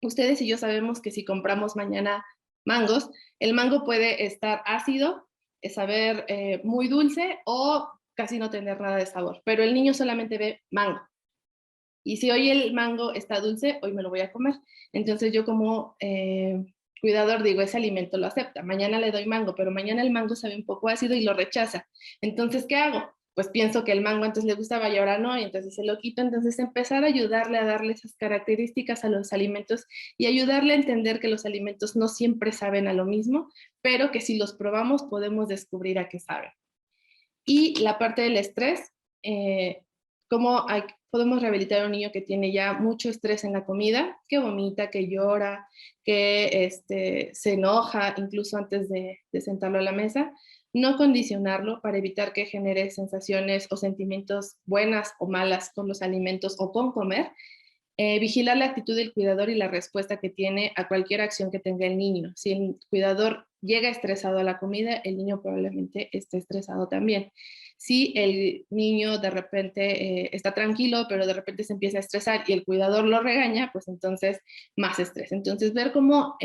Ustedes y yo sabemos que si compramos mañana mangos, el mango puede estar ácido, saber muy dulce o casi no tener nada de sabor, pero el niño solamente ve mango. Y si hoy el mango está dulce, hoy me lo voy a comer. Entonces yo como cuidador digo, ese alimento lo acepta. Mañana le doy mango, pero mañana el mango sabe un poco ácido y lo rechaza. Entonces, ¿qué hago? Pues pienso que el mango antes le gustaba y ahora no, y entonces se lo quito. Entonces empezar a ayudarle a darle esas características a los alimentos y ayudarle a entender que los alimentos no siempre saben a lo mismo, pero que si los probamos podemos descubrir a qué saben. Y la parte del estrés, cómo podemos rehabilitar a un niño que tiene ya mucho estrés en la comida, que vomita, que llora, que se enoja incluso antes de sentarlo a la mesa. No condicionarlo para evitar que genere sensaciones o sentimientos buenas o malas con los alimentos o con comer. Vigilar la actitud del cuidador y la respuesta que tiene a cualquier acción que tenga el niño. Si el cuidador llega estresado a la comida, el niño probablemente esté estresado también. Si el niño de repente está tranquilo, pero de repente se empieza a estresar y el cuidador lo regaña, pues entonces más estrés. Entonces ver cómo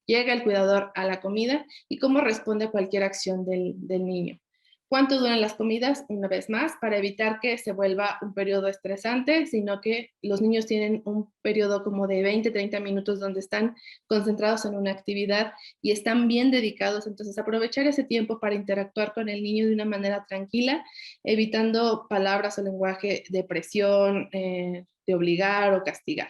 llega el cuidador a la comida y cómo responde a cualquier acción del niño. ¿Cuánto duran las comidas? Una vez más, para evitar que se vuelva un periodo estresante, sino que los niños tienen un periodo como de 20, 30 minutos donde están concentrados en una actividad y están bien dedicados. Entonces, aprovechar ese tiempo para interactuar con el niño de una manera tranquila, evitando palabras o lenguaje de presión, de obligar o castigar.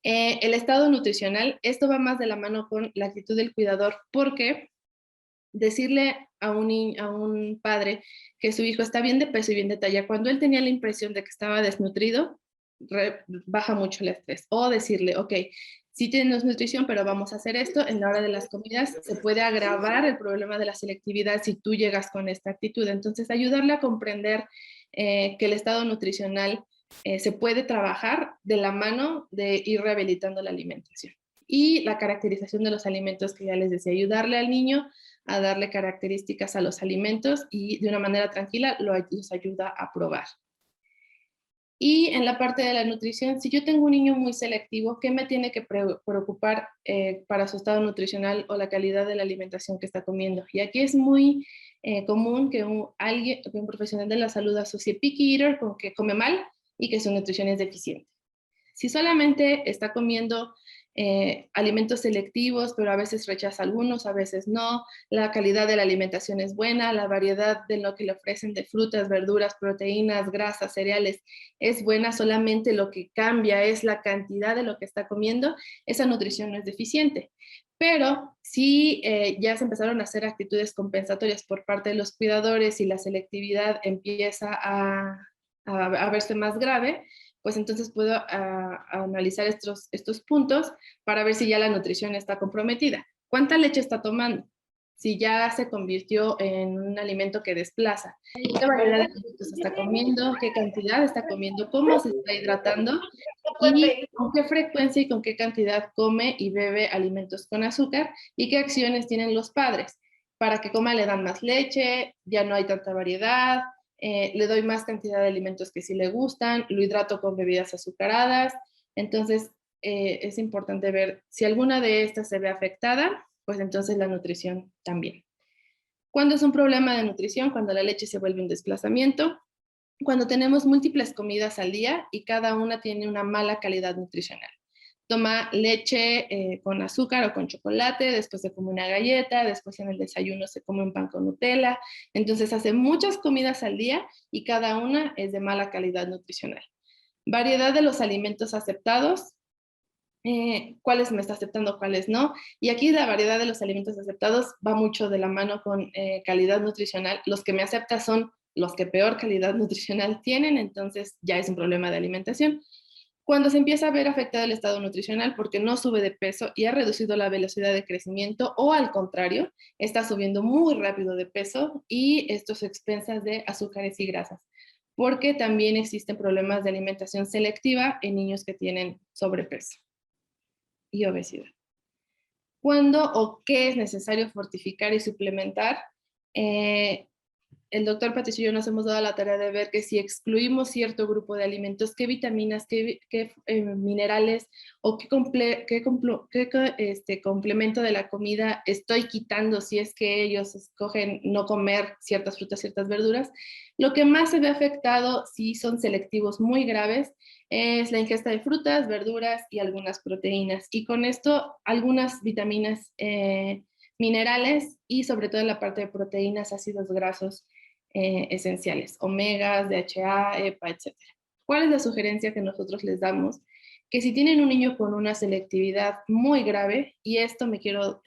El estado nutricional, esto va más de la mano con la actitud del cuidador, porque decirle a un padre que su hijo está bien de peso y bien de talla, cuando él tenía la impresión de que estaba desnutrido, baja mucho el estrés. O decirle, ok, sí tienes nutrición, pero vamos a hacer esto, en la hora de las comidas se puede agravar el problema de la selectividad si tú llegas con esta actitud. Entonces, ayudarle a comprender que el estado nutricional se puede trabajar de la mano de ir rehabilitando la alimentación. Y la caracterización de los alimentos que ya les decía, ayudarle al niño a darle características a los alimentos y de una manera tranquila los ayuda a probar. Y en la parte de la nutrición, si yo tengo un niño muy selectivo, ¿qué me tiene que preocupar para su estado nutricional o la calidad de la alimentación que está comiendo? Y aquí es muy común que un profesional de la salud asocie picky eater con que come mal y que su nutrición es deficiente. Si solamente está comiendo alimentos selectivos, pero a veces rechaza algunos, a veces no. La calidad de la alimentación es buena, la variedad de lo que le ofrecen de frutas, verduras, proteínas, grasas, cereales es buena, solamente lo que cambia es la cantidad de lo que está comiendo. Esa nutrición no es deficiente. Pero si ya se empezaron a hacer actitudes compensatorias por parte de los cuidadores y la selectividad empieza a verse más grave, pues entonces puedo analizar estos puntos para ver si ya la nutrición está comprometida. ¿Cuánta leche está tomando? Si ya se convirtió en un alimento que desplaza. ¿Qué variedad de alimentos está comiendo? ¿Qué cantidad está comiendo? ¿Cómo se está hidratando? Y con qué frecuencia y con qué cantidad come y bebe alimentos con azúcar y qué acciones tienen los padres. Para que coma le dan más leche, ya no hay tanta variedad, le doy más cantidad de alimentos que sí le gustan, lo hidrato con bebidas azucaradas. Entonces, es importante ver si alguna de estas se ve afectada, pues entonces la nutrición también. ¿Cuándo es un problema de nutrición? Cuando la leche se vuelve un desplazamiento, cuando tenemos múltiples comidas al día y cada una tiene una mala calidad nutricional. Toma leche con azúcar o con chocolate, después se come una galleta, después en el desayuno se come un pan con Nutella. Entonces hace muchas comidas al día y cada una es de mala calidad nutricional. Variedad de los alimentos aceptados, cuáles me está aceptando, cuáles no. Y aquí la variedad de los alimentos aceptados va mucho de la mano con calidad nutricional. Los que me acepta son los que peor calidad nutricional tienen, entonces ya es un problema de alimentación. Cuando se empieza a ver afectado el estado nutricional porque no sube de peso y ha reducido la velocidad de crecimiento o al contrario, está subiendo muy rápido de peso y esto es expensas de azúcares y grasas, porque también existen problemas de alimentación selectiva en niños que tienen sobrepeso y obesidad. ¿Cuándo o qué es necesario fortificar y suplementar? El doctor Patricio y yo nos hemos dado la tarea de ver que si excluimos cierto grupo de alimentos, qué vitaminas, qué minerales o qué complemento de la comida estoy quitando si es que ellos escogen no comer ciertas frutas, ciertas verduras. Lo que más se ve afectado, si son selectivos muy graves, es la ingesta de frutas, verduras y algunas proteínas. Y con esto, algunas vitaminas, minerales y sobre todo en la parte de proteínas, ácidos grasos esenciales, omegas, DHA, EPA, etc. ¿Cuál es la sugerencia que nosotros les damos? Que si tienen un niño con una selectividad muy grave, y esto me quiero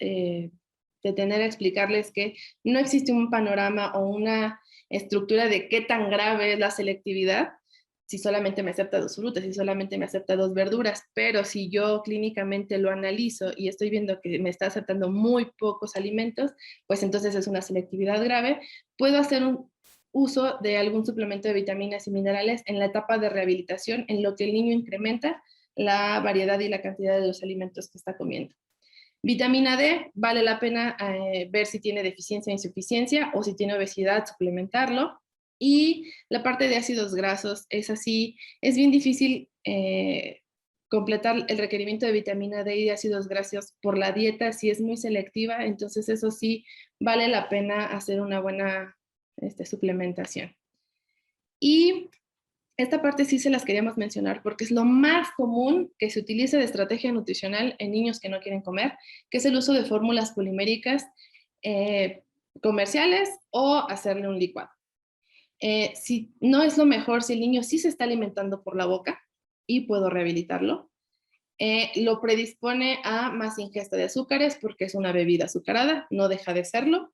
detener a explicarles que no existe un panorama o una estructura de qué tan grave es la selectividad, si solamente me acepta 2 frutas, si solamente me acepta 2 verduras, pero si yo clínicamente lo analizo y estoy viendo que me está aceptando muy pocos alimentos, pues entonces es una selectividad grave. Puedo hacer un uso de algún suplemento de vitaminas y minerales en la etapa de rehabilitación, en lo que el niño incrementa la variedad y la cantidad de los alimentos que está comiendo. Vitamina D, vale la pena ver si tiene deficiencia o insuficiencia o si tiene obesidad, suplementarlo. Y la parte de ácidos grasos es así, es bien difícil completar el requerimiento de vitamina D y de ácidos grasos por la dieta si es muy selectiva, entonces eso sí vale la pena hacer una buena suplementación. Y esta parte sí se las queríamos mencionar porque es lo más común que se utiliza de estrategia nutricional en niños que no quieren comer, que es el uso de fórmulas poliméricas comerciales o hacerle un licuado. Si no es lo mejor, si el niño sí se está alimentando por la boca y puedo rehabilitarlo, lo predispone a más ingesta de azúcares porque es una bebida azucarada, no deja de serlo.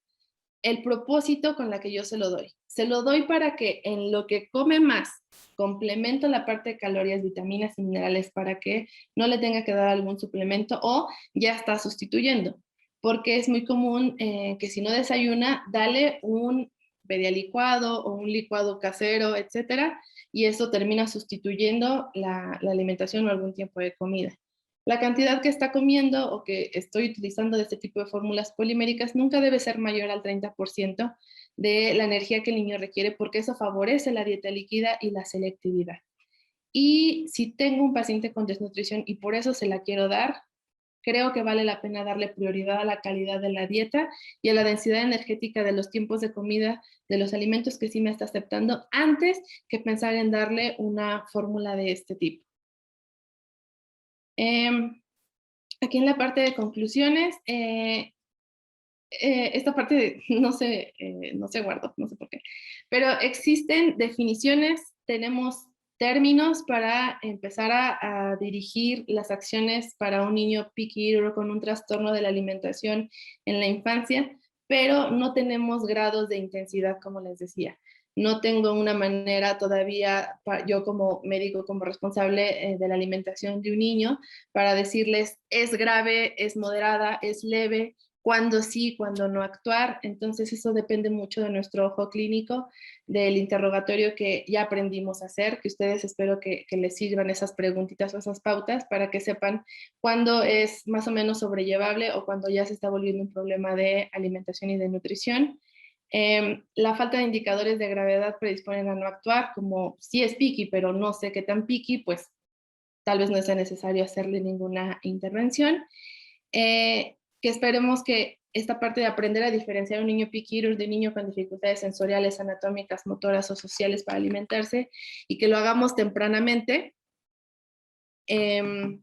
El propósito con la que yo se lo doy. Se lo doy para que en lo que come más, complemento la parte de calorías, vitaminas y minerales para que no le tenga que dar algún suplemento o ya está sustituyendo. Porque es muy común que si no desayuna, dale un licuado o un licuado casero, etcétera, y eso termina sustituyendo la alimentación o algún tiempo de comida. La cantidad que está comiendo o que estoy utilizando de este tipo de fórmulas poliméricas nunca debe ser mayor al 30% de la energía que el niño requiere porque eso favorece la dieta líquida y la selectividad. Y si tengo un paciente con desnutrición y por eso se la quiero dar, creo que vale la pena darle prioridad a la calidad de la dieta y a la densidad energética de los tiempos de comida, de los alimentos que sí me está aceptando, antes que pensar en darle una fórmula de este tipo. Aquí en la parte de conclusiones, esta parte no se guardó, no sé por qué, pero existen definiciones, tenemos términos para empezar a dirigir las acciones para un niño picky eater con un trastorno de la alimentación en la infancia, pero no tenemos grados de intensidad, como les decía. No tengo una manera todavía, yo como médico, como responsable de la alimentación de un niño, para decirles es grave, es moderada, es leve, cuándo sí, cuándo no actuar. Entonces eso depende mucho de nuestro ojo clínico, del interrogatorio que ya aprendimos a hacer, que ustedes espero que les sirvan esas preguntitas o esas pautas para que sepan cuándo es más o menos sobrellevable o cuando ya se está volviendo un problema de alimentación y de nutrición. La falta de indicadores de gravedad predisponen a no actuar, como si es picky, pero no sé qué tan picky, pues tal vez no sea necesario hacerle ninguna intervención. Que esperemos que esta parte de aprender a diferenciar un niño picky eater de un niño con dificultades sensoriales, anatómicas, motoras o sociales para alimentarse, y que lo hagamos tempranamente, que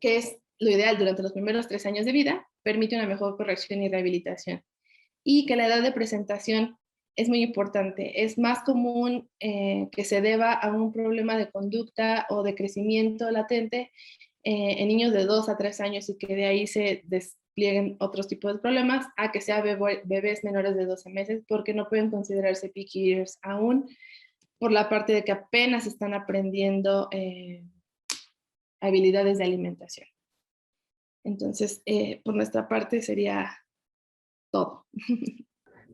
es lo ideal durante los primeros 3 años de vida, permite una mejor corrección y rehabilitación. Y que la edad de presentación es muy importante. Es más común que se deba a un problema de conducta o de crecimiento latente en niños de 2 a 3 años y que de ahí se desplieguen otros tipos de problemas, a que sea bebés menores de 12 meses, porque no pueden considerarse picky eaters aún, por la parte de que apenas están aprendiendo habilidades de alimentación. Entonces, por nuestra parte sería todo.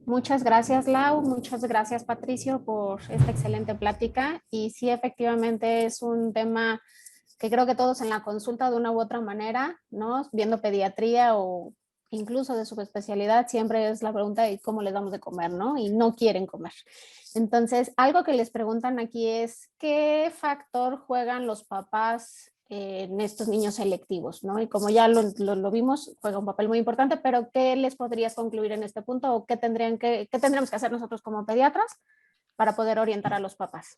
Muchas gracias, Lau. Muchas gracias, Patricio, por esta excelente plática. Y sí, efectivamente es un tema que creo que todos en la consulta de una u otra manera, ¿no? Viendo pediatría o incluso de subespecialidad, siempre es la pregunta de cómo les damos de comer, ¿no? Y no quieren comer. Entonces, algo que les preguntan aquí es, ¿qué factor juegan los papás en estos niños selectivos, ¿no? Y como ya lo vimos, juega un papel muy importante, pero ¿qué les podrías concluir en este punto o qué tendríamos que hacer nosotros como pediatras para poder orientar a los papás?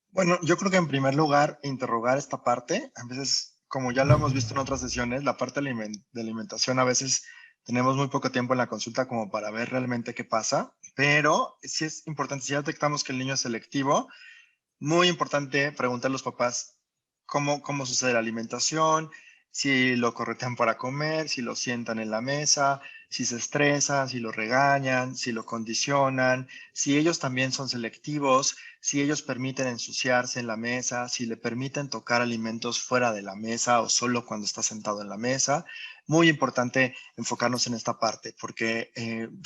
Bueno, yo creo que en primer lugar, interrogar esta parte. A veces, como ya lo hemos visto en otras sesiones, la parte de alimentación, a veces tenemos muy poco tiempo en la consulta como para ver realmente qué pasa, pero sí es importante, si ya detectamos que el niño es selectivo, muy importante preguntar a los papás cómo sucede la alimentación, si lo corretean para comer, si lo sientan en la mesa, si se estresan, si lo regañan, si lo condicionan, si ellos también son selectivos, si ellos permiten ensuciarse en la mesa, si le permiten tocar alimentos fuera de la mesa o solo cuando está sentado en la mesa. Muy importante enfocarnos en esta parte porque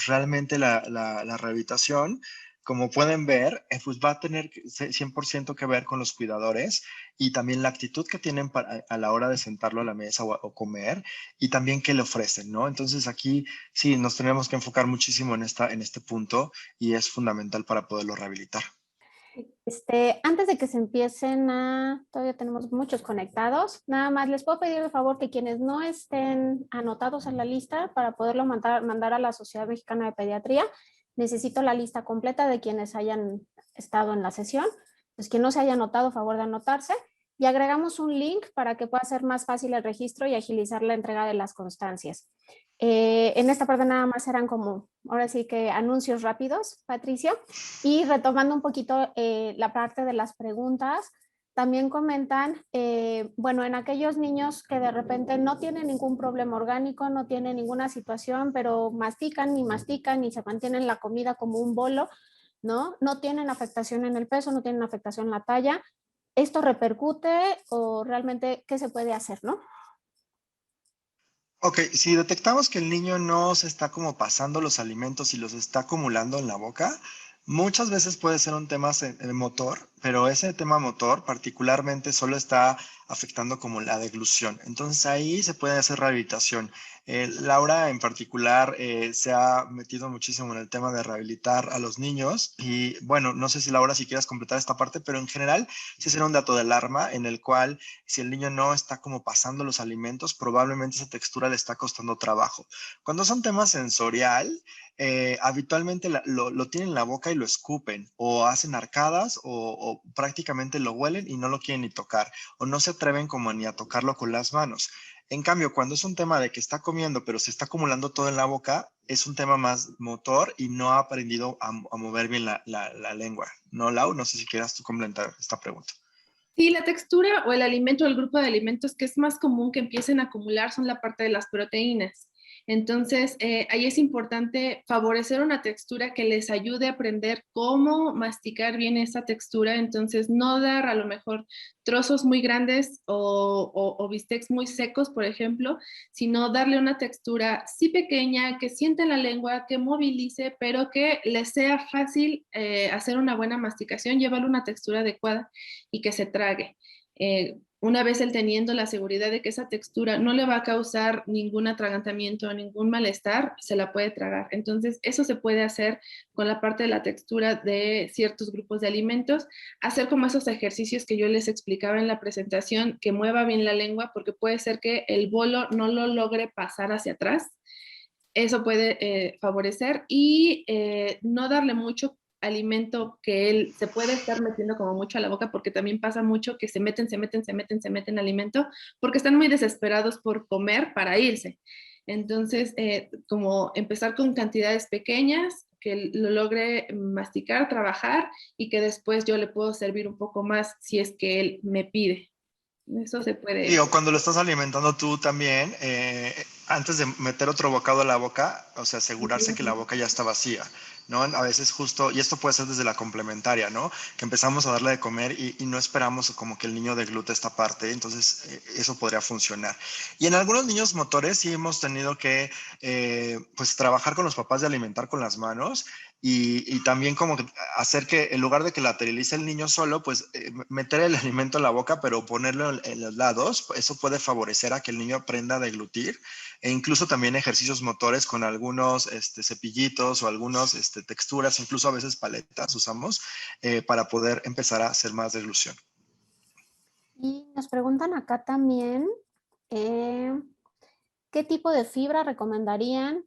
realmente la rehabilitación, como pueden ver, pues va a tener 100% que ver con los cuidadores y también la actitud que tienen a la hora de sentarlo a la mesa o comer y también qué le ofrecen, ¿no? Entonces aquí sí nos tenemos que enfocar muchísimo en este punto y es fundamental para poderlo rehabilitar. Antes de que se empiecen todavía tenemos muchos conectados, nada más les puedo pedir de favor que quienes no estén anotados en la lista para poderlo mandar a la Sociedad Mexicana de Pediatría, necesito la lista completa de quienes hayan estado en la sesión, pues quien no se haya anotado, favor de anotarse, y agregamos un link para que pueda ser más fácil el registro y agilizar la entrega de las constancias. En esta parte nada más eran como, ahora sí que anuncios rápidos, Patricio, y retomando un poquito la parte de las preguntas, también comentan, bueno, en aquellos niños que de repente no tienen ningún problema orgánico, no tienen ninguna situación, pero mastican y se mantienen la comida como un bolo, ¿no? No tienen afectación en el peso, no tienen afectación en la talla. ¿Esto repercute o realmente qué se puede hacer, no? Ok, si detectamos que el niño no se está como pasando los alimentos y los está acumulando en la boca, muchas veces puede ser un tema motor, pero ese tema motor particularmente solo está afectando como la deglución. Entonces ahí se puede hacer rehabilitación. Laura en particular se ha metido muchísimo en el tema de rehabilitar a los niños y bueno, no sé si Laura si quieras completar esta parte, pero en general sí será un dato de alarma en el cual si el niño no está como pasando los alimentos, probablemente esa textura le está costando trabajo. Cuando son temas sensorial, habitualmente lo tienen en la boca y lo escupen o hacen arcadas o o prácticamente lo huelen y no lo quieren ni tocar, o no se atreven como ni a tocarlo con las manos. En cambio, cuando es un tema de que está comiendo, pero se está acumulando todo en la boca, es un tema más motor y no ha aprendido a mover bien la lengua. ¿No, Lau? No sé si quieras tú complementar esta pregunta. Sí, la textura o el alimento o el grupo de alimentos que es más común que empiecen a acumular son la parte de las proteínas. Entonces, ahí es importante favorecer una textura que les ayude a aprender cómo masticar bien esa textura. Entonces, no dar a lo mejor trozos muy grandes o bistecs muy secos, por ejemplo, sino darle una textura sí pequeña, que siente la lengua, que movilice, pero que les sea fácil hacer una buena masticación, llevarle una textura adecuada y que se trague. Una vez él teniendo la seguridad de que esa textura no le va a causar ningún atragantamiento, ningún malestar, se la puede tragar. Entonces, eso se puede hacer con la parte de la textura de ciertos grupos de alimentos, hacer como esos ejercicios que yo les explicaba en la presentación, que mueva bien la lengua, porque puede ser que el bolo no lo logre pasar hacia atrás. Eso puede favorecer y no darle mucho alimento que él se puede estar metiendo como mucho a la boca, porque también pasa mucho que se meten alimento, porque están muy desesperados por comer para irse. Entonces, como empezar con cantidades pequeñas, que lo logre masticar, trabajar y que después yo le puedo servir un poco más si es que él me pide. Eso se Sí, puede. o cuando lo estás alimentando tú también, antes de meter otro bocado a la boca, o sea, asegurarse que la boca ya está vacía, ¿no? A veces justo, y esto puede ser desde la complementaria, ¿no? Que empezamos a darle de comer y no esperamos como que el niño deglute esta parte, entonces eso podría funcionar. Y en algunos niños motores sí hemos tenido que, pues, trabajar con los papás de alimentar con las manos y también como que hacer que en lugar de que lateralice el niño solo, pues meter el alimento en la boca, pero ponerlo en los lados, eso puede favorecer a que el niño aprenda a deglutir e incluso también ejercicios motores con algunos cepillitos o algunas texturas, incluso a veces paletas usamos para poder empezar a hacer más deglución. Y nos preguntan acá también, eh, ¿qué tipo de fibra recomendarían,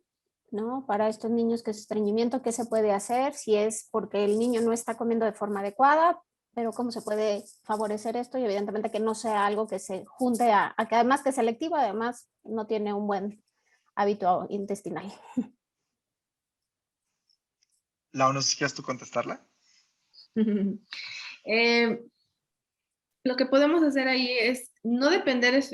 ¿no? Para estos niños que es estreñimiento? ¿Qué se puede hacer si es porque el niño no está comiendo de forma adecuada? Pero ¿cómo se puede favorecer esto? Y evidentemente que no sea algo que se junte a que además que es selectivo, además no tiene un buen hábito intestinal. Lau, no sé si quieres tú contestarla. eh, lo que podemos hacer ahí es no depender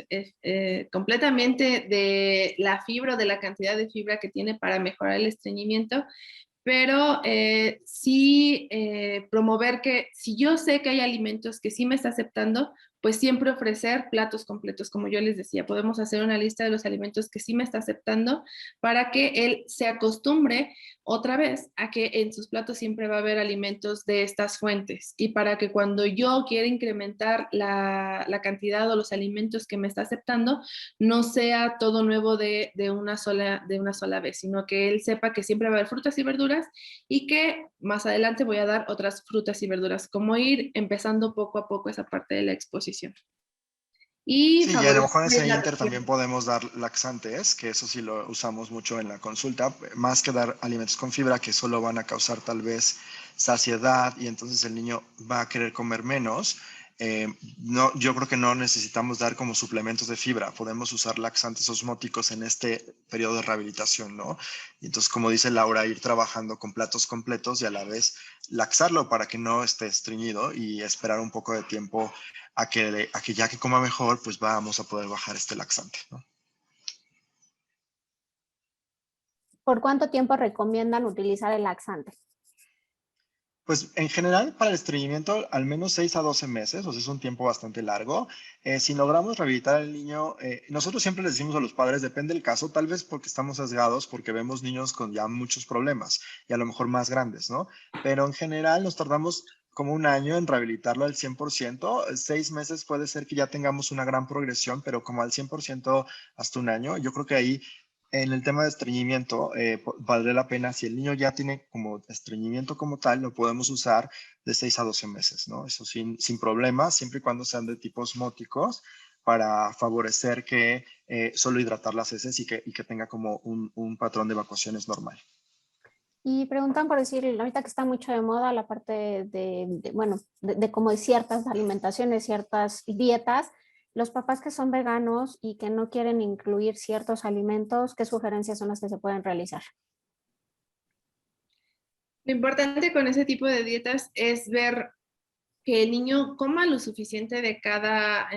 completamente de la fibra o de la cantidad de fibra que tiene para mejorar el estreñimiento, pero sí promover que si yo sé que hay alimentos que sí me está aceptando, pues siempre ofrecer platos completos, como yo les decía, podemos hacer una lista de los alimentos que sí me está aceptando para que él se acostumbre otra vez a que en sus platos siempre va a haber alimentos de estas fuentes y para que cuando yo quiera incrementar la cantidad o los alimentos que me está aceptando, no sea todo nuevo de una sola vez, sino que él sepa que siempre va a haber frutas y verduras y que más adelante voy a dar otras frutas y verduras, como ir empezando poco a poco esa parte de la exposición. Y Sí, y a lo mejor en favorecer ese la inter también región. podemos dar laxantes, que eso sí lo usamos mucho en la consulta, más que dar alimentos con fibra que solo van a causar tal vez saciedad y entonces el niño va a querer comer menos. No, yo creo que no necesitamos dar como suplementos de fibra, podemos usar laxantes osmóticos en este periodo de rehabilitación, ¿no? Y entonces, como dice Laura, ir trabajando con platos completos y a la vez laxarlo para que no esté estreñido y esperar un poco de tiempo a que ya que coma mejor, pues vamos a poder bajar este laxante, ¿no? ¿Por cuánto tiempo recomiendan utilizar el laxante? Pues en general para el estreñimiento al menos 6 a 12 meses, o sea, es un tiempo bastante largo. Si logramos rehabilitar al niño, nosotros siempre les decimos a los padres, depende del caso, tal vez porque estamos sesgados, porque vemos niños con ya muchos problemas y a lo mejor más grandes, ¿no? Pero en general nos tardamos como un año en rehabilitarlo al 100%. 6 meses puede ser que ya tengamos una gran progresión, pero como al 100% hasta un año. Yo creo que ahí en el tema de estreñimiento, valdría la pena, si el niño ya tiene como estreñimiento como tal, lo podemos usar de 6 a 12 meses, ¿no? Eso sin problema, siempre y cuando sean de tipo osmóticos, para favorecer que solo hidratar las heces y que tenga como un patrón de evacuaciones normal. Y preguntan por decir, ahorita que está mucho de moda la parte bueno, de como de ciertas alimentaciones, ciertas dietas, los papás que son veganos y que no quieren incluir ciertos alimentos, ¿qué sugerencias son las que se pueden realizar? Lo importante con ese tipo de dietas es ver que el niño coma lo suficiente de cada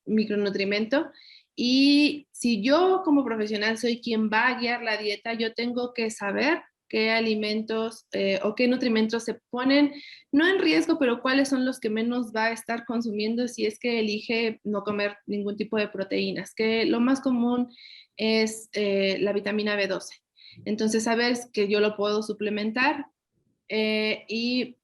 micronutrimento. Y si yo como profesional soy quien va a guiar la dieta, yo tengo que saber qué alimentos o qué nutrimentos se ponen, no en riesgo, pero cuáles son los que menos va a estar consumiendo si es que elige no comer ningún tipo de proteínas, que lo más común es la vitamina B12. Entonces, saber que yo lo puedo suplementar y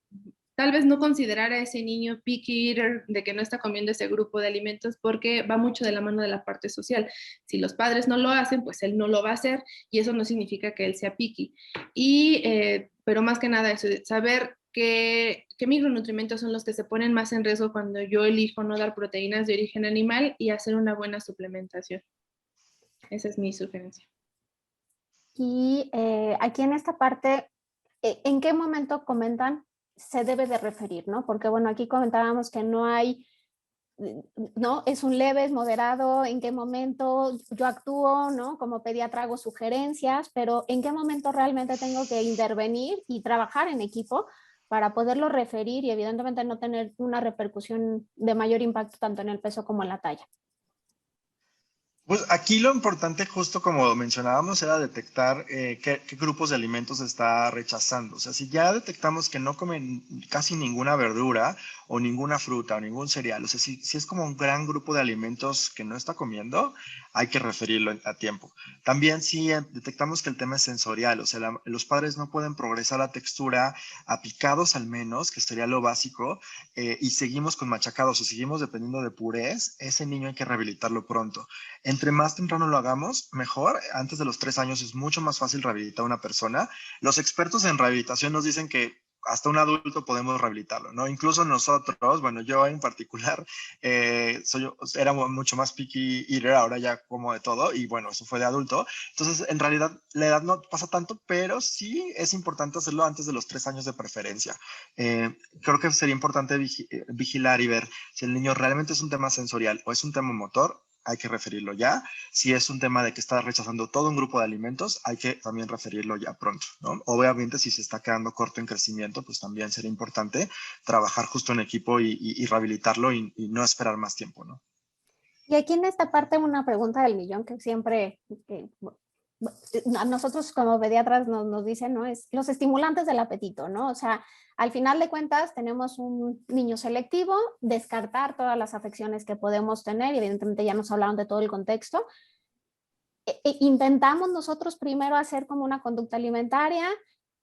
tal vez no considerar a ese niño picky eater de que no está comiendo ese grupo de alimentos porque va mucho de la mano de la parte social. Si los padres no lo hacen, pues él no lo va a hacer y eso no significa que él sea picky. Pero más que nada eso, saber qué micronutrientes son los que se ponen más en riesgo cuando yo elijo no dar proteínas de origen animal y hacer una buena suplementación. Esa es mi sugerencia. Y aquí en esta parte, ¿en qué momento comentan se debe de referir, ¿no? Porque bueno, aquí comentábamos que no hay, ¿no? Es un leve, es moderado, ¿en qué momento yo actúo, ¿no? Como pediatra hago sugerencias, pero ¿en qué momento realmente tengo que intervenir y trabajar en equipo para poderlo referir y evidentemente no tener una repercusión de mayor impacto tanto en el peso como en la talla? Pues aquí lo importante, justo como mencionábamos, era detectar qué grupos de alimentos está rechazando. O sea, si ya detectamos que no comen casi ninguna verdura o ninguna fruta o ningún cereal, o sea, si es como un gran grupo de alimentos que no está comiendo, hay que referirlo a tiempo. También si detectamos que el tema es sensorial, o sea, los padres no pueden progresar a textura, a picados al menos, que sería lo básico, y seguimos con machacados o seguimos dependiendo de purés, ese niño hay que rehabilitarlo pronto. Entre más temprano lo hagamos, mejor. Antes de los 3 años es mucho más fácil rehabilitar a una persona. Los expertos en rehabilitación nos dicen que hasta un adulto podemos rehabilitarlo, ¿no? Incluso nosotros, bueno, yo en particular, era mucho más picky eater, ahora ya como de todo, y bueno, eso fue de adulto. Entonces, en realidad, la edad no pasa tanto, pero sí es importante hacerlo antes de los 3 años de preferencia. Creo que sería importante vigilar y ver si el niño realmente es un tema sensorial o es un tema motor, hay que referirlo ya. Si es un tema de que está rechazando todo un grupo de alimentos, hay que también referirlo ya pronto, ¿no? Obviamente, si se está quedando corto en crecimiento, pues también sería importante trabajar justo en equipo y rehabilitarlo y no esperar más tiempo, ¿no? Y aquí en esta parte una pregunta del millón que siempre a nosotros como pediatras nos dicen, ¿no? Es los estimulantes del apetito, ¿no? O sea, al final de cuentas tenemos un niño selectivo, descartar todas las afecciones que podemos tener, y evidentemente ya nos hablaron de todo el contexto. Intentamos nosotros primero hacer como una conducta alimentaria,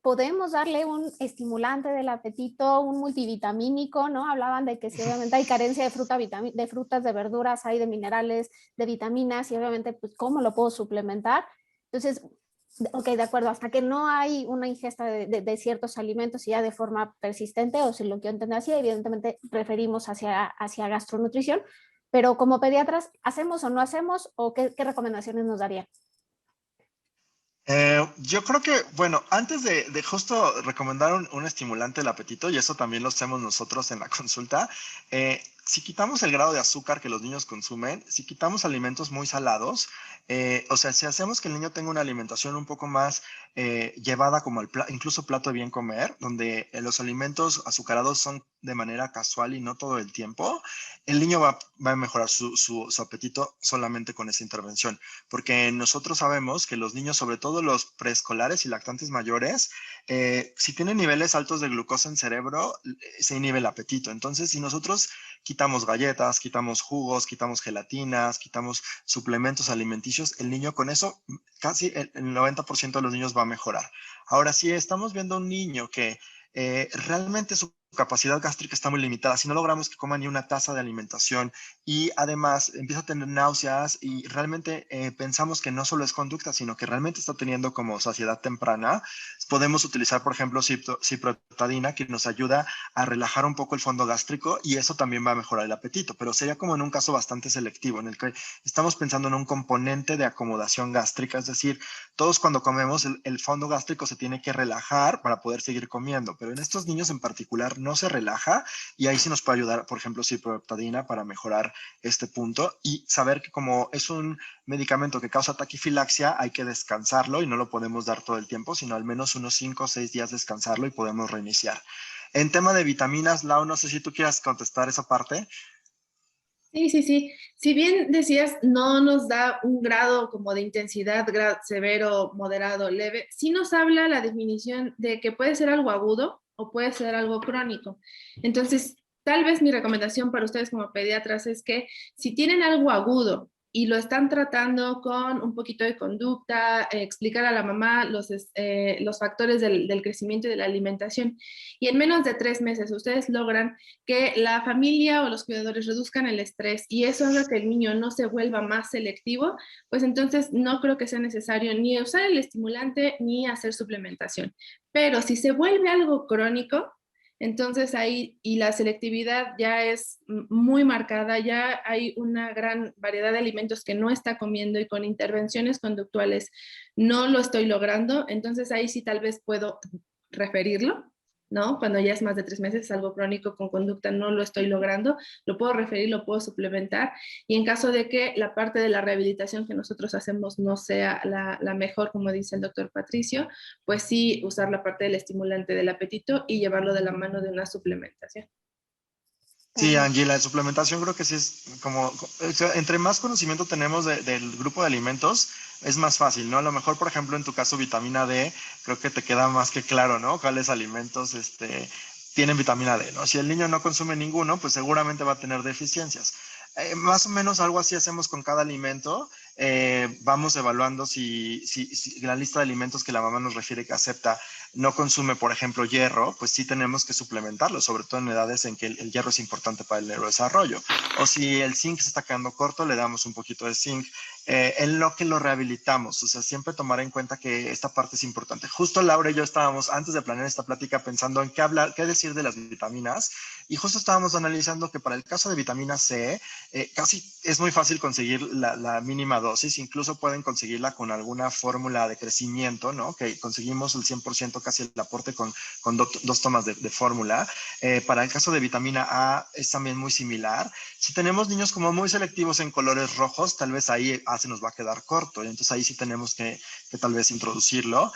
podemos darle un estimulante del apetito, un multivitamínico, ¿no? Hablaban de que si obviamente hay carencia de frutas, de verduras, hay de minerales, de vitaminas, y obviamente, pues, ¿cómo lo puedo suplementar? Entonces, ok, de acuerdo, hasta que no hay una ingesta de ciertos alimentos y ya de forma persistente, o si lo quiero entender así, evidentemente preferimos hacia gastronutrición, pero como pediatras, ¿hacemos o no hacemos? ¿O qué recomendaciones nos darían? Yo creo que, bueno, antes de justo recomendar un estimulante del apetito, y eso también lo hacemos nosotros en la consulta, si quitamos el grado de azúcar que los niños consumen, si quitamos alimentos muy salados, o sea, si hacemos que el niño tenga una alimentación un poco más llevada como incluso plato de bien comer, donde los alimentos azucarados son de manera casual y no todo el tiempo, el niño va a mejorar su apetito solamente con esa intervención, porque nosotros sabemos que los niños, sobre todo los preescolares y lactantes mayores, si tienen niveles altos de glucosa en cerebro, se inhibe el apetito. Entonces, si nosotros quitamos galletas, quitamos jugos, quitamos gelatinas, quitamos suplementos alimenticios, el niño con eso, casi el 90% de los niños va a mejorar. Ahora, si estamos viendo un niño que realmente su capacidad gástrica está muy limitada. Si no logramos que coma ni una taza de alimentación y además empieza a tener náuseas y realmente pensamos que no solo es conducta, sino que realmente está teniendo como saciedad temprana, podemos utilizar, por ejemplo, ciprotadina, que nos ayuda a relajar un poco el fondo gástrico y eso también va a mejorar el apetito, pero sería como en un caso bastante selectivo, en el que estamos pensando en un componente de acomodación gástrica, es decir, todos cuando comemos el fondo gástrico se tiene que relajar para poder seguir comiendo, pero en estos niños en particular no se relaja y ahí sí nos puede ayudar, por ejemplo, ciprotadina para mejorar este punto y saber que como es un medicamento que causa taquifilaxia, hay que descansarlo y no lo podemos dar todo el tiempo, sino al menos unos 5 o 6 días descansarlo y podemos reiniciar. En tema de vitaminas, Lau, no sé si tú quieras contestar esa parte. Sí, sí, sí. Si bien decías, no nos da un grado como de intensidad, severo, moderado, leve, sí nos habla la definición de que puede ser algo agudo o puede ser algo crónico. Entonces, tal vez mi recomendación para ustedes como pediatras es que si tienen algo agudo y lo están tratando con un poquito de conducta, explicar a la mamá los factores del crecimiento y de la alimentación, y en menos de 3 meses ustedes logran que la familia o los cuidadores reduzcan el estrés y eso haga que el niño no se vuelva más selectivo, pues entonces no creo que sea necesario ni usar el estimulante ni hacer suplementación. Pero si se vuelve algo crónico, entonces ahí, y la selectividad ya es muy marcada, ya hay una gran variedad de alimentos que no está comiendo y con intervenciones conductuales no lo estoy logrando, entonces ahí sí tal vez puedo referirlo, ¿no? Cuando ya es más de 3 meses, es algo crónico con conducta, no lo estoy logrando, lo puedo referir, lo puedo suplementar. Y en caso de que la parte de la rehabilitación que nosotros hacemos no sea la mejor, como dice el doctor Patricio, pues sí usar la parte del estimulante del apetito y llevarlo de la mano de una suplementación. Sí, Angie, la suplementación creo que sí es como, o sea, entre más conocimiento tenemos del grupo de alimentos, es más fácil, ¿no? A lo mejor, por ejemplo, en tu caso, vitamina D, creo que te queda más que claro, ¿no? Cuáles alimentos tienen vitamina D, ¿no? Si el niño no consume ninguno, pues seguramente va a tener deficiencias. Más o menos algo así hacemos con cada alimento. Vamos evaluando si la lista de alimentos que la mamá nos refiere que acepta no consume, por ejemplo, hierro, pues sí tenemos que suplementarlo, sobre todo en edades en que el hierro es importante para el neurodesarrollo. O si el zinc se está quedando corto, le damos un poquito de zinc. En lo que lo rehabilitamos, o sea, siempre tomar en cuenta que esta parte es importante. Justo Laura y yo estábamos, antes de planear esta plática, pensando en qué hablar, qué decir de las vitaminas, y justo estábamos analizando que para el caso de vitamina C, casi es muy fácil conseguir la mínima dosis, incluso pueden conseguirla con alguna fórmula de crecimiento, ¿no? Que conseguimos el 100% casi el aporte con 2 tomas de fórmula. Para el caso de vitamina A es también muy similar. Si tenemos niños como muy selectivos en colores rojos, tal vez ahí se nos va a quedar corto, y entonces ahí sí tenemos que tal vez introducirlo,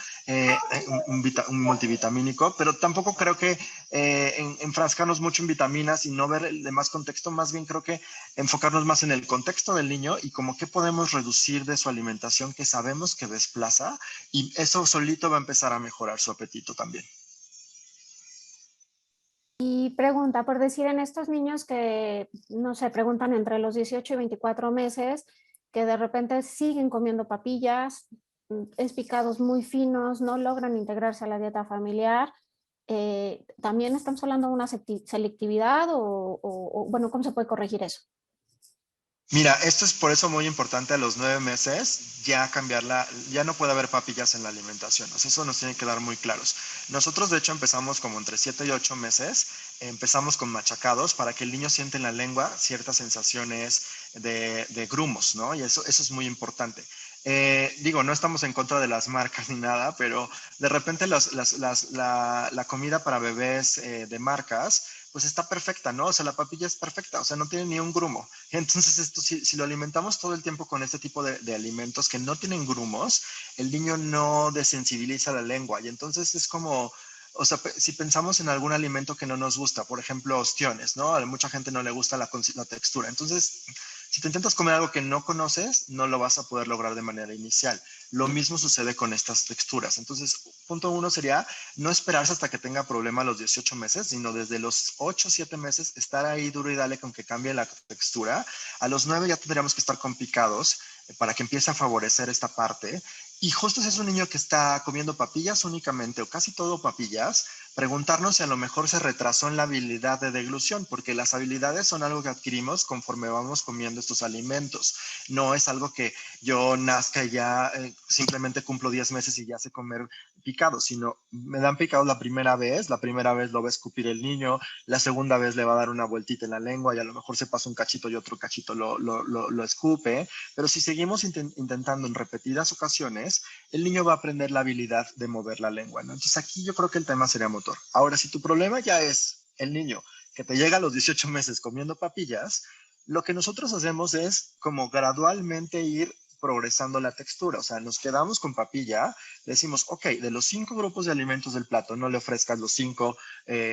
un multivitamínico, pero tampoco creo que enfrascarnos mucho en vitaminas y no ver el demás contexto, más bien creo que enfocarnos más en el contexto del niño y como qué podemos reducir de su alimentación que sabemos que desplaza, y eso solito va a empezar a mejorar su apetito también. Y pregunta, por decir, en estos niños que, no sé, preguntan entre los 18 y 24 meses, que de repente siguen comiendo papillas, picados muy finos, no logran integrarse a la dieta familiar, ¿también estamos hablando de una selectividad bueno, cómo se puede corregir eso? Mira, esto es por eso muy importante a los 9 meses ya cambiarla, ya no puede haber papillas en la alimentación, o sea, eso nos tiene que dar muy claros. Nosotros de hecho empezamos como entre 7 y 8 meses, empezamos con machacados para que el niño siente en la lengua ciertas sensaciones de grumos, ¿no? Y eso es muy importante. Digo, no estamos en contra de las marcas ni nada, pero de repente la comida para bebés de marcas, pues está perfecta, ¿no? O sea, la papilla es perfecta, o sea, no tiene ni un grumo. Entonces, esto, si lo alimentamos todo el tiempo con este tipo de alimentos que no tienen grumos, el niño no desensibiliza la lengua. Y entonces es como, o sea, si pensamos en algún alimento que no nos gusta, por ejemplo, ostiones, ¿no? A mucha gente no le gusta la textura. Entonces, si te intentas comer algo que no conoces, no lo vas a poder lograr de manera inicial. Lo mismo sucede con estas texturas. Entonces, punto 1 sería no esperarse hasta que tenga problema a los 18 meses, sino desde los 8 o 7 meses estar ahí duro y dale con que cambie la textura. A los 9 ya tendríamos que estar con picados para que empiece a favorecer esta parte. Y justo si es un niño que está comiendo papillas únicamente o casi todo papillas, preguntarnos si a lo mejor se retrasó en la habilidad de deglución, porque las habilidades son algo que adquirimos conforme vamos comiendo estos alimentos. No es algo que yo nazca y ya simplemente cumplo 10 meses y ya sé comer picado, sino me dan picado la primera vez lo va a escupir el niño, la segunda vez le va a dar una vueltita en la lengua y a lo mejor se pasa un cachito y otro cachito lo escupe, pero si seguimos intentando en repetidas ocasiones, el niño va a aprender la habilidad de mover la lengua, ¿no? Entonces aquí yo creo que el tema sería motor. Ahora, si tu problema ya es el niño que te llega a los 18 meses comiendo papillas, lo que nosotros hacemos es como gradualmente ir progresando la textura. O sea, nos quedamos con papilla, decimos, ok, de los 5 grupos de alimentos del plato, no le ofrezcas los 5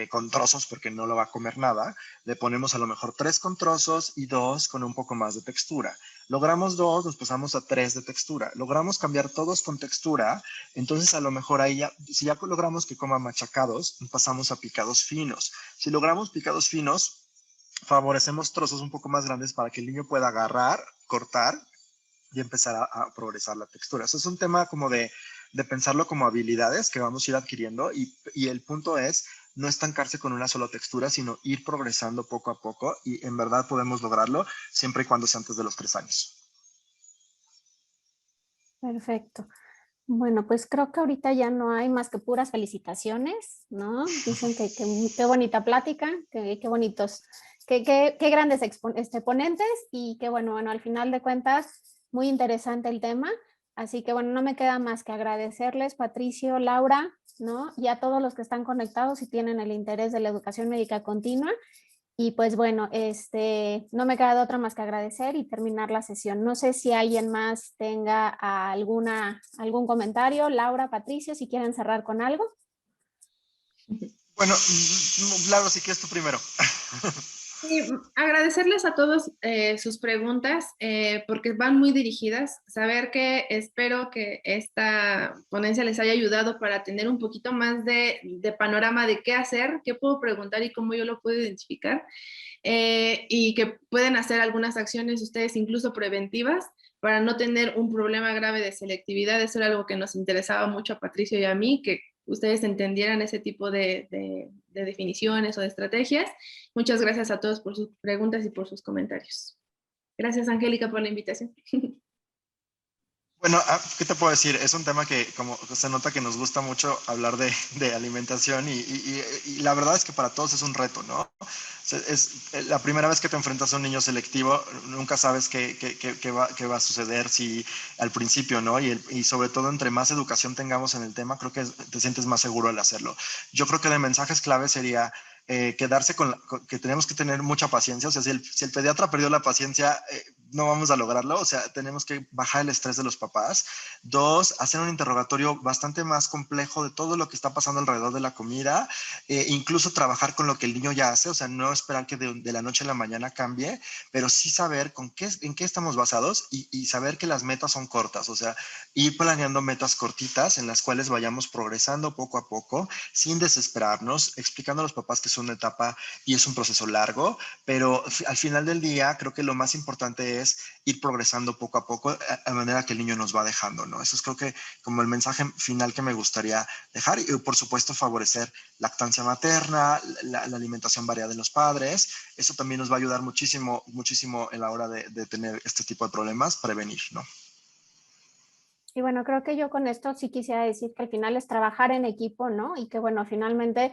con trozos porque no lo va a comer nada. Le ponemos a lo mejor 3 con trozos y 2 con un poco más de textura. Logramos 2, nos pasamos a 3 de textura. Logramos cambiar todos con textura, entonces a lo mejor ahí ya, si ya logramos que coma machacados, pasamos a picados finos. Si logramos picados finos, favorecemos trozos un poco más grandes para que el niño pueda agarrar, cortar y empezar a progresar la textura. Eso es un tema como de pensarlo como habilidades que vamos a ir adquiriendo y el punto es no estancarse con una sola textura, sino ir progresando poco a poco y en verdad podemos lograrlo siempre y cuando sea antes de los 3 años. Perfecto. Bueno, pues creo que ahorita ya no hay más que puras felicitaciones, ¿no? Dicen que qué bonita plática, qué bonitos, qué grandes ponentes y que bueno, al final de cuentas, muy interesante el tema. Así que bueno, no me queda más que agradecerles, Patricio, Laura, ¿no? Y a todos los que están conectados y tienen el interés de la educación médica continua. Y pues bueno, no me queda de otra más que agradecer y terminar la sesión. No sé si alguien más tenga algún comentario. Laura, Patricio, si quieren cerrar con algo. Bueno, Laura, si quieres tú primero. Sí, agradecerles a todos sus preguntas porque van muy dirigidas. Saber que espero que esta ponencia les haya ayudado para tener un poquito más de panorama de qué hacer, qué puedo preguntar y cómo yo lo puedo identificar. Y que pueden hacer algunas acciones ustedes incluso preventivas para no tener un problema grave de selectividad. Eso era algo que nos interesaba mucho a Patricio y a mí, que ustedes entendieran ese tipo de definiciones o de estrategias. Muchas gracias a todos por sus preguntas y por sus comentarios. Gracias, Angélica, por la invitación. Bueno, ¿qué te puedo decir? Es un tema que como se nota que nos gusta mucho hablar de alimentación y la verdad es que para todos es un reto, ¿no? Es la primera vez que te enfrentas a un niño selectivo, nunca sabes qué va a suceder si al principio, ¿no? Y sobre todo entre más educación tengamos en el tema, creo que te sientes más seguro al hacerlo. Yo creo que de mensajes clave sería quedarse que tenemos que tener mucha paciencia. O sea, si el pediatra perdió la paciencia, no vamos a lograrlo. O sea, tenemos que bajar el estrés de los papás. 2, hacer un interrogatorio bastante más complejo de todo lo que está pasando alrededor de la comida. Incluso trabajar con lo que el niño ya hace. O sea, no esperar que de la noche a la mañana cambie, pero sí saber en qué estamos basados y saber que las metas son cortas. O sea, ir planeando metas cortitas en las cuales vayamos progresando poco a poco, sin desesperarnos, explicando a los papás que es una etapa y es un proceso largo, pero al final del día creo que lo más importante es ir progresando poco a poco a manera que el niño nos va dejando, ¿no? Eso es creo que como el mensaje final que me gustaría dejar y por supuesto favorecer lactancia materna, la alimentación variada de los padres. Eso también nos va a ayudar muchísimo, muchísimo en la hora de tener este tipo de problemas, prevenir, ¿no? Y bueno, creo que yo con esto sí quisiera decir que al final es trabajar en equipo, ¿no? Y que bueno, finalmente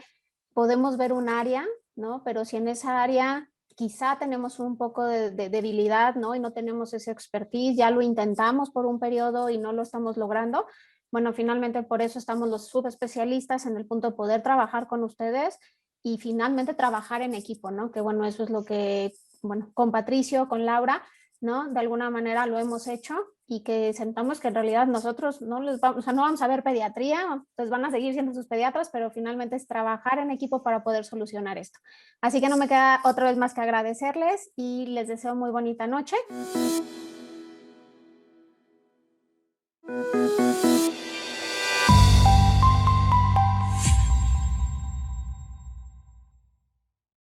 podemos ver un área, ¿no? Pero si en esa área quizá tenemos un poco de debilidad, ¿no? Y no tenemos ese expertise, ya lo intentamos por un periodo y no lo estamos logrando. Bueno, finalmente por eso estamos los subespecialistas en el punto de poder trabajar con ustedes y finalmente trabajar en equipo, ¿no? Que bueno, eso es lo que, bueno, con Patricio, con Laura, ¿no? De alguna manera lo hemos hecho y que sentamos que en realidad nosotros no les vamos, o sea, no vamos a ver pediatría, pues van a seguir siendo sus pediatras, pero finalmente es trabajar en equipo para poder solucionar esto. Así que no me queda otra vez más que agradecerles y les deseo muy bonita noche.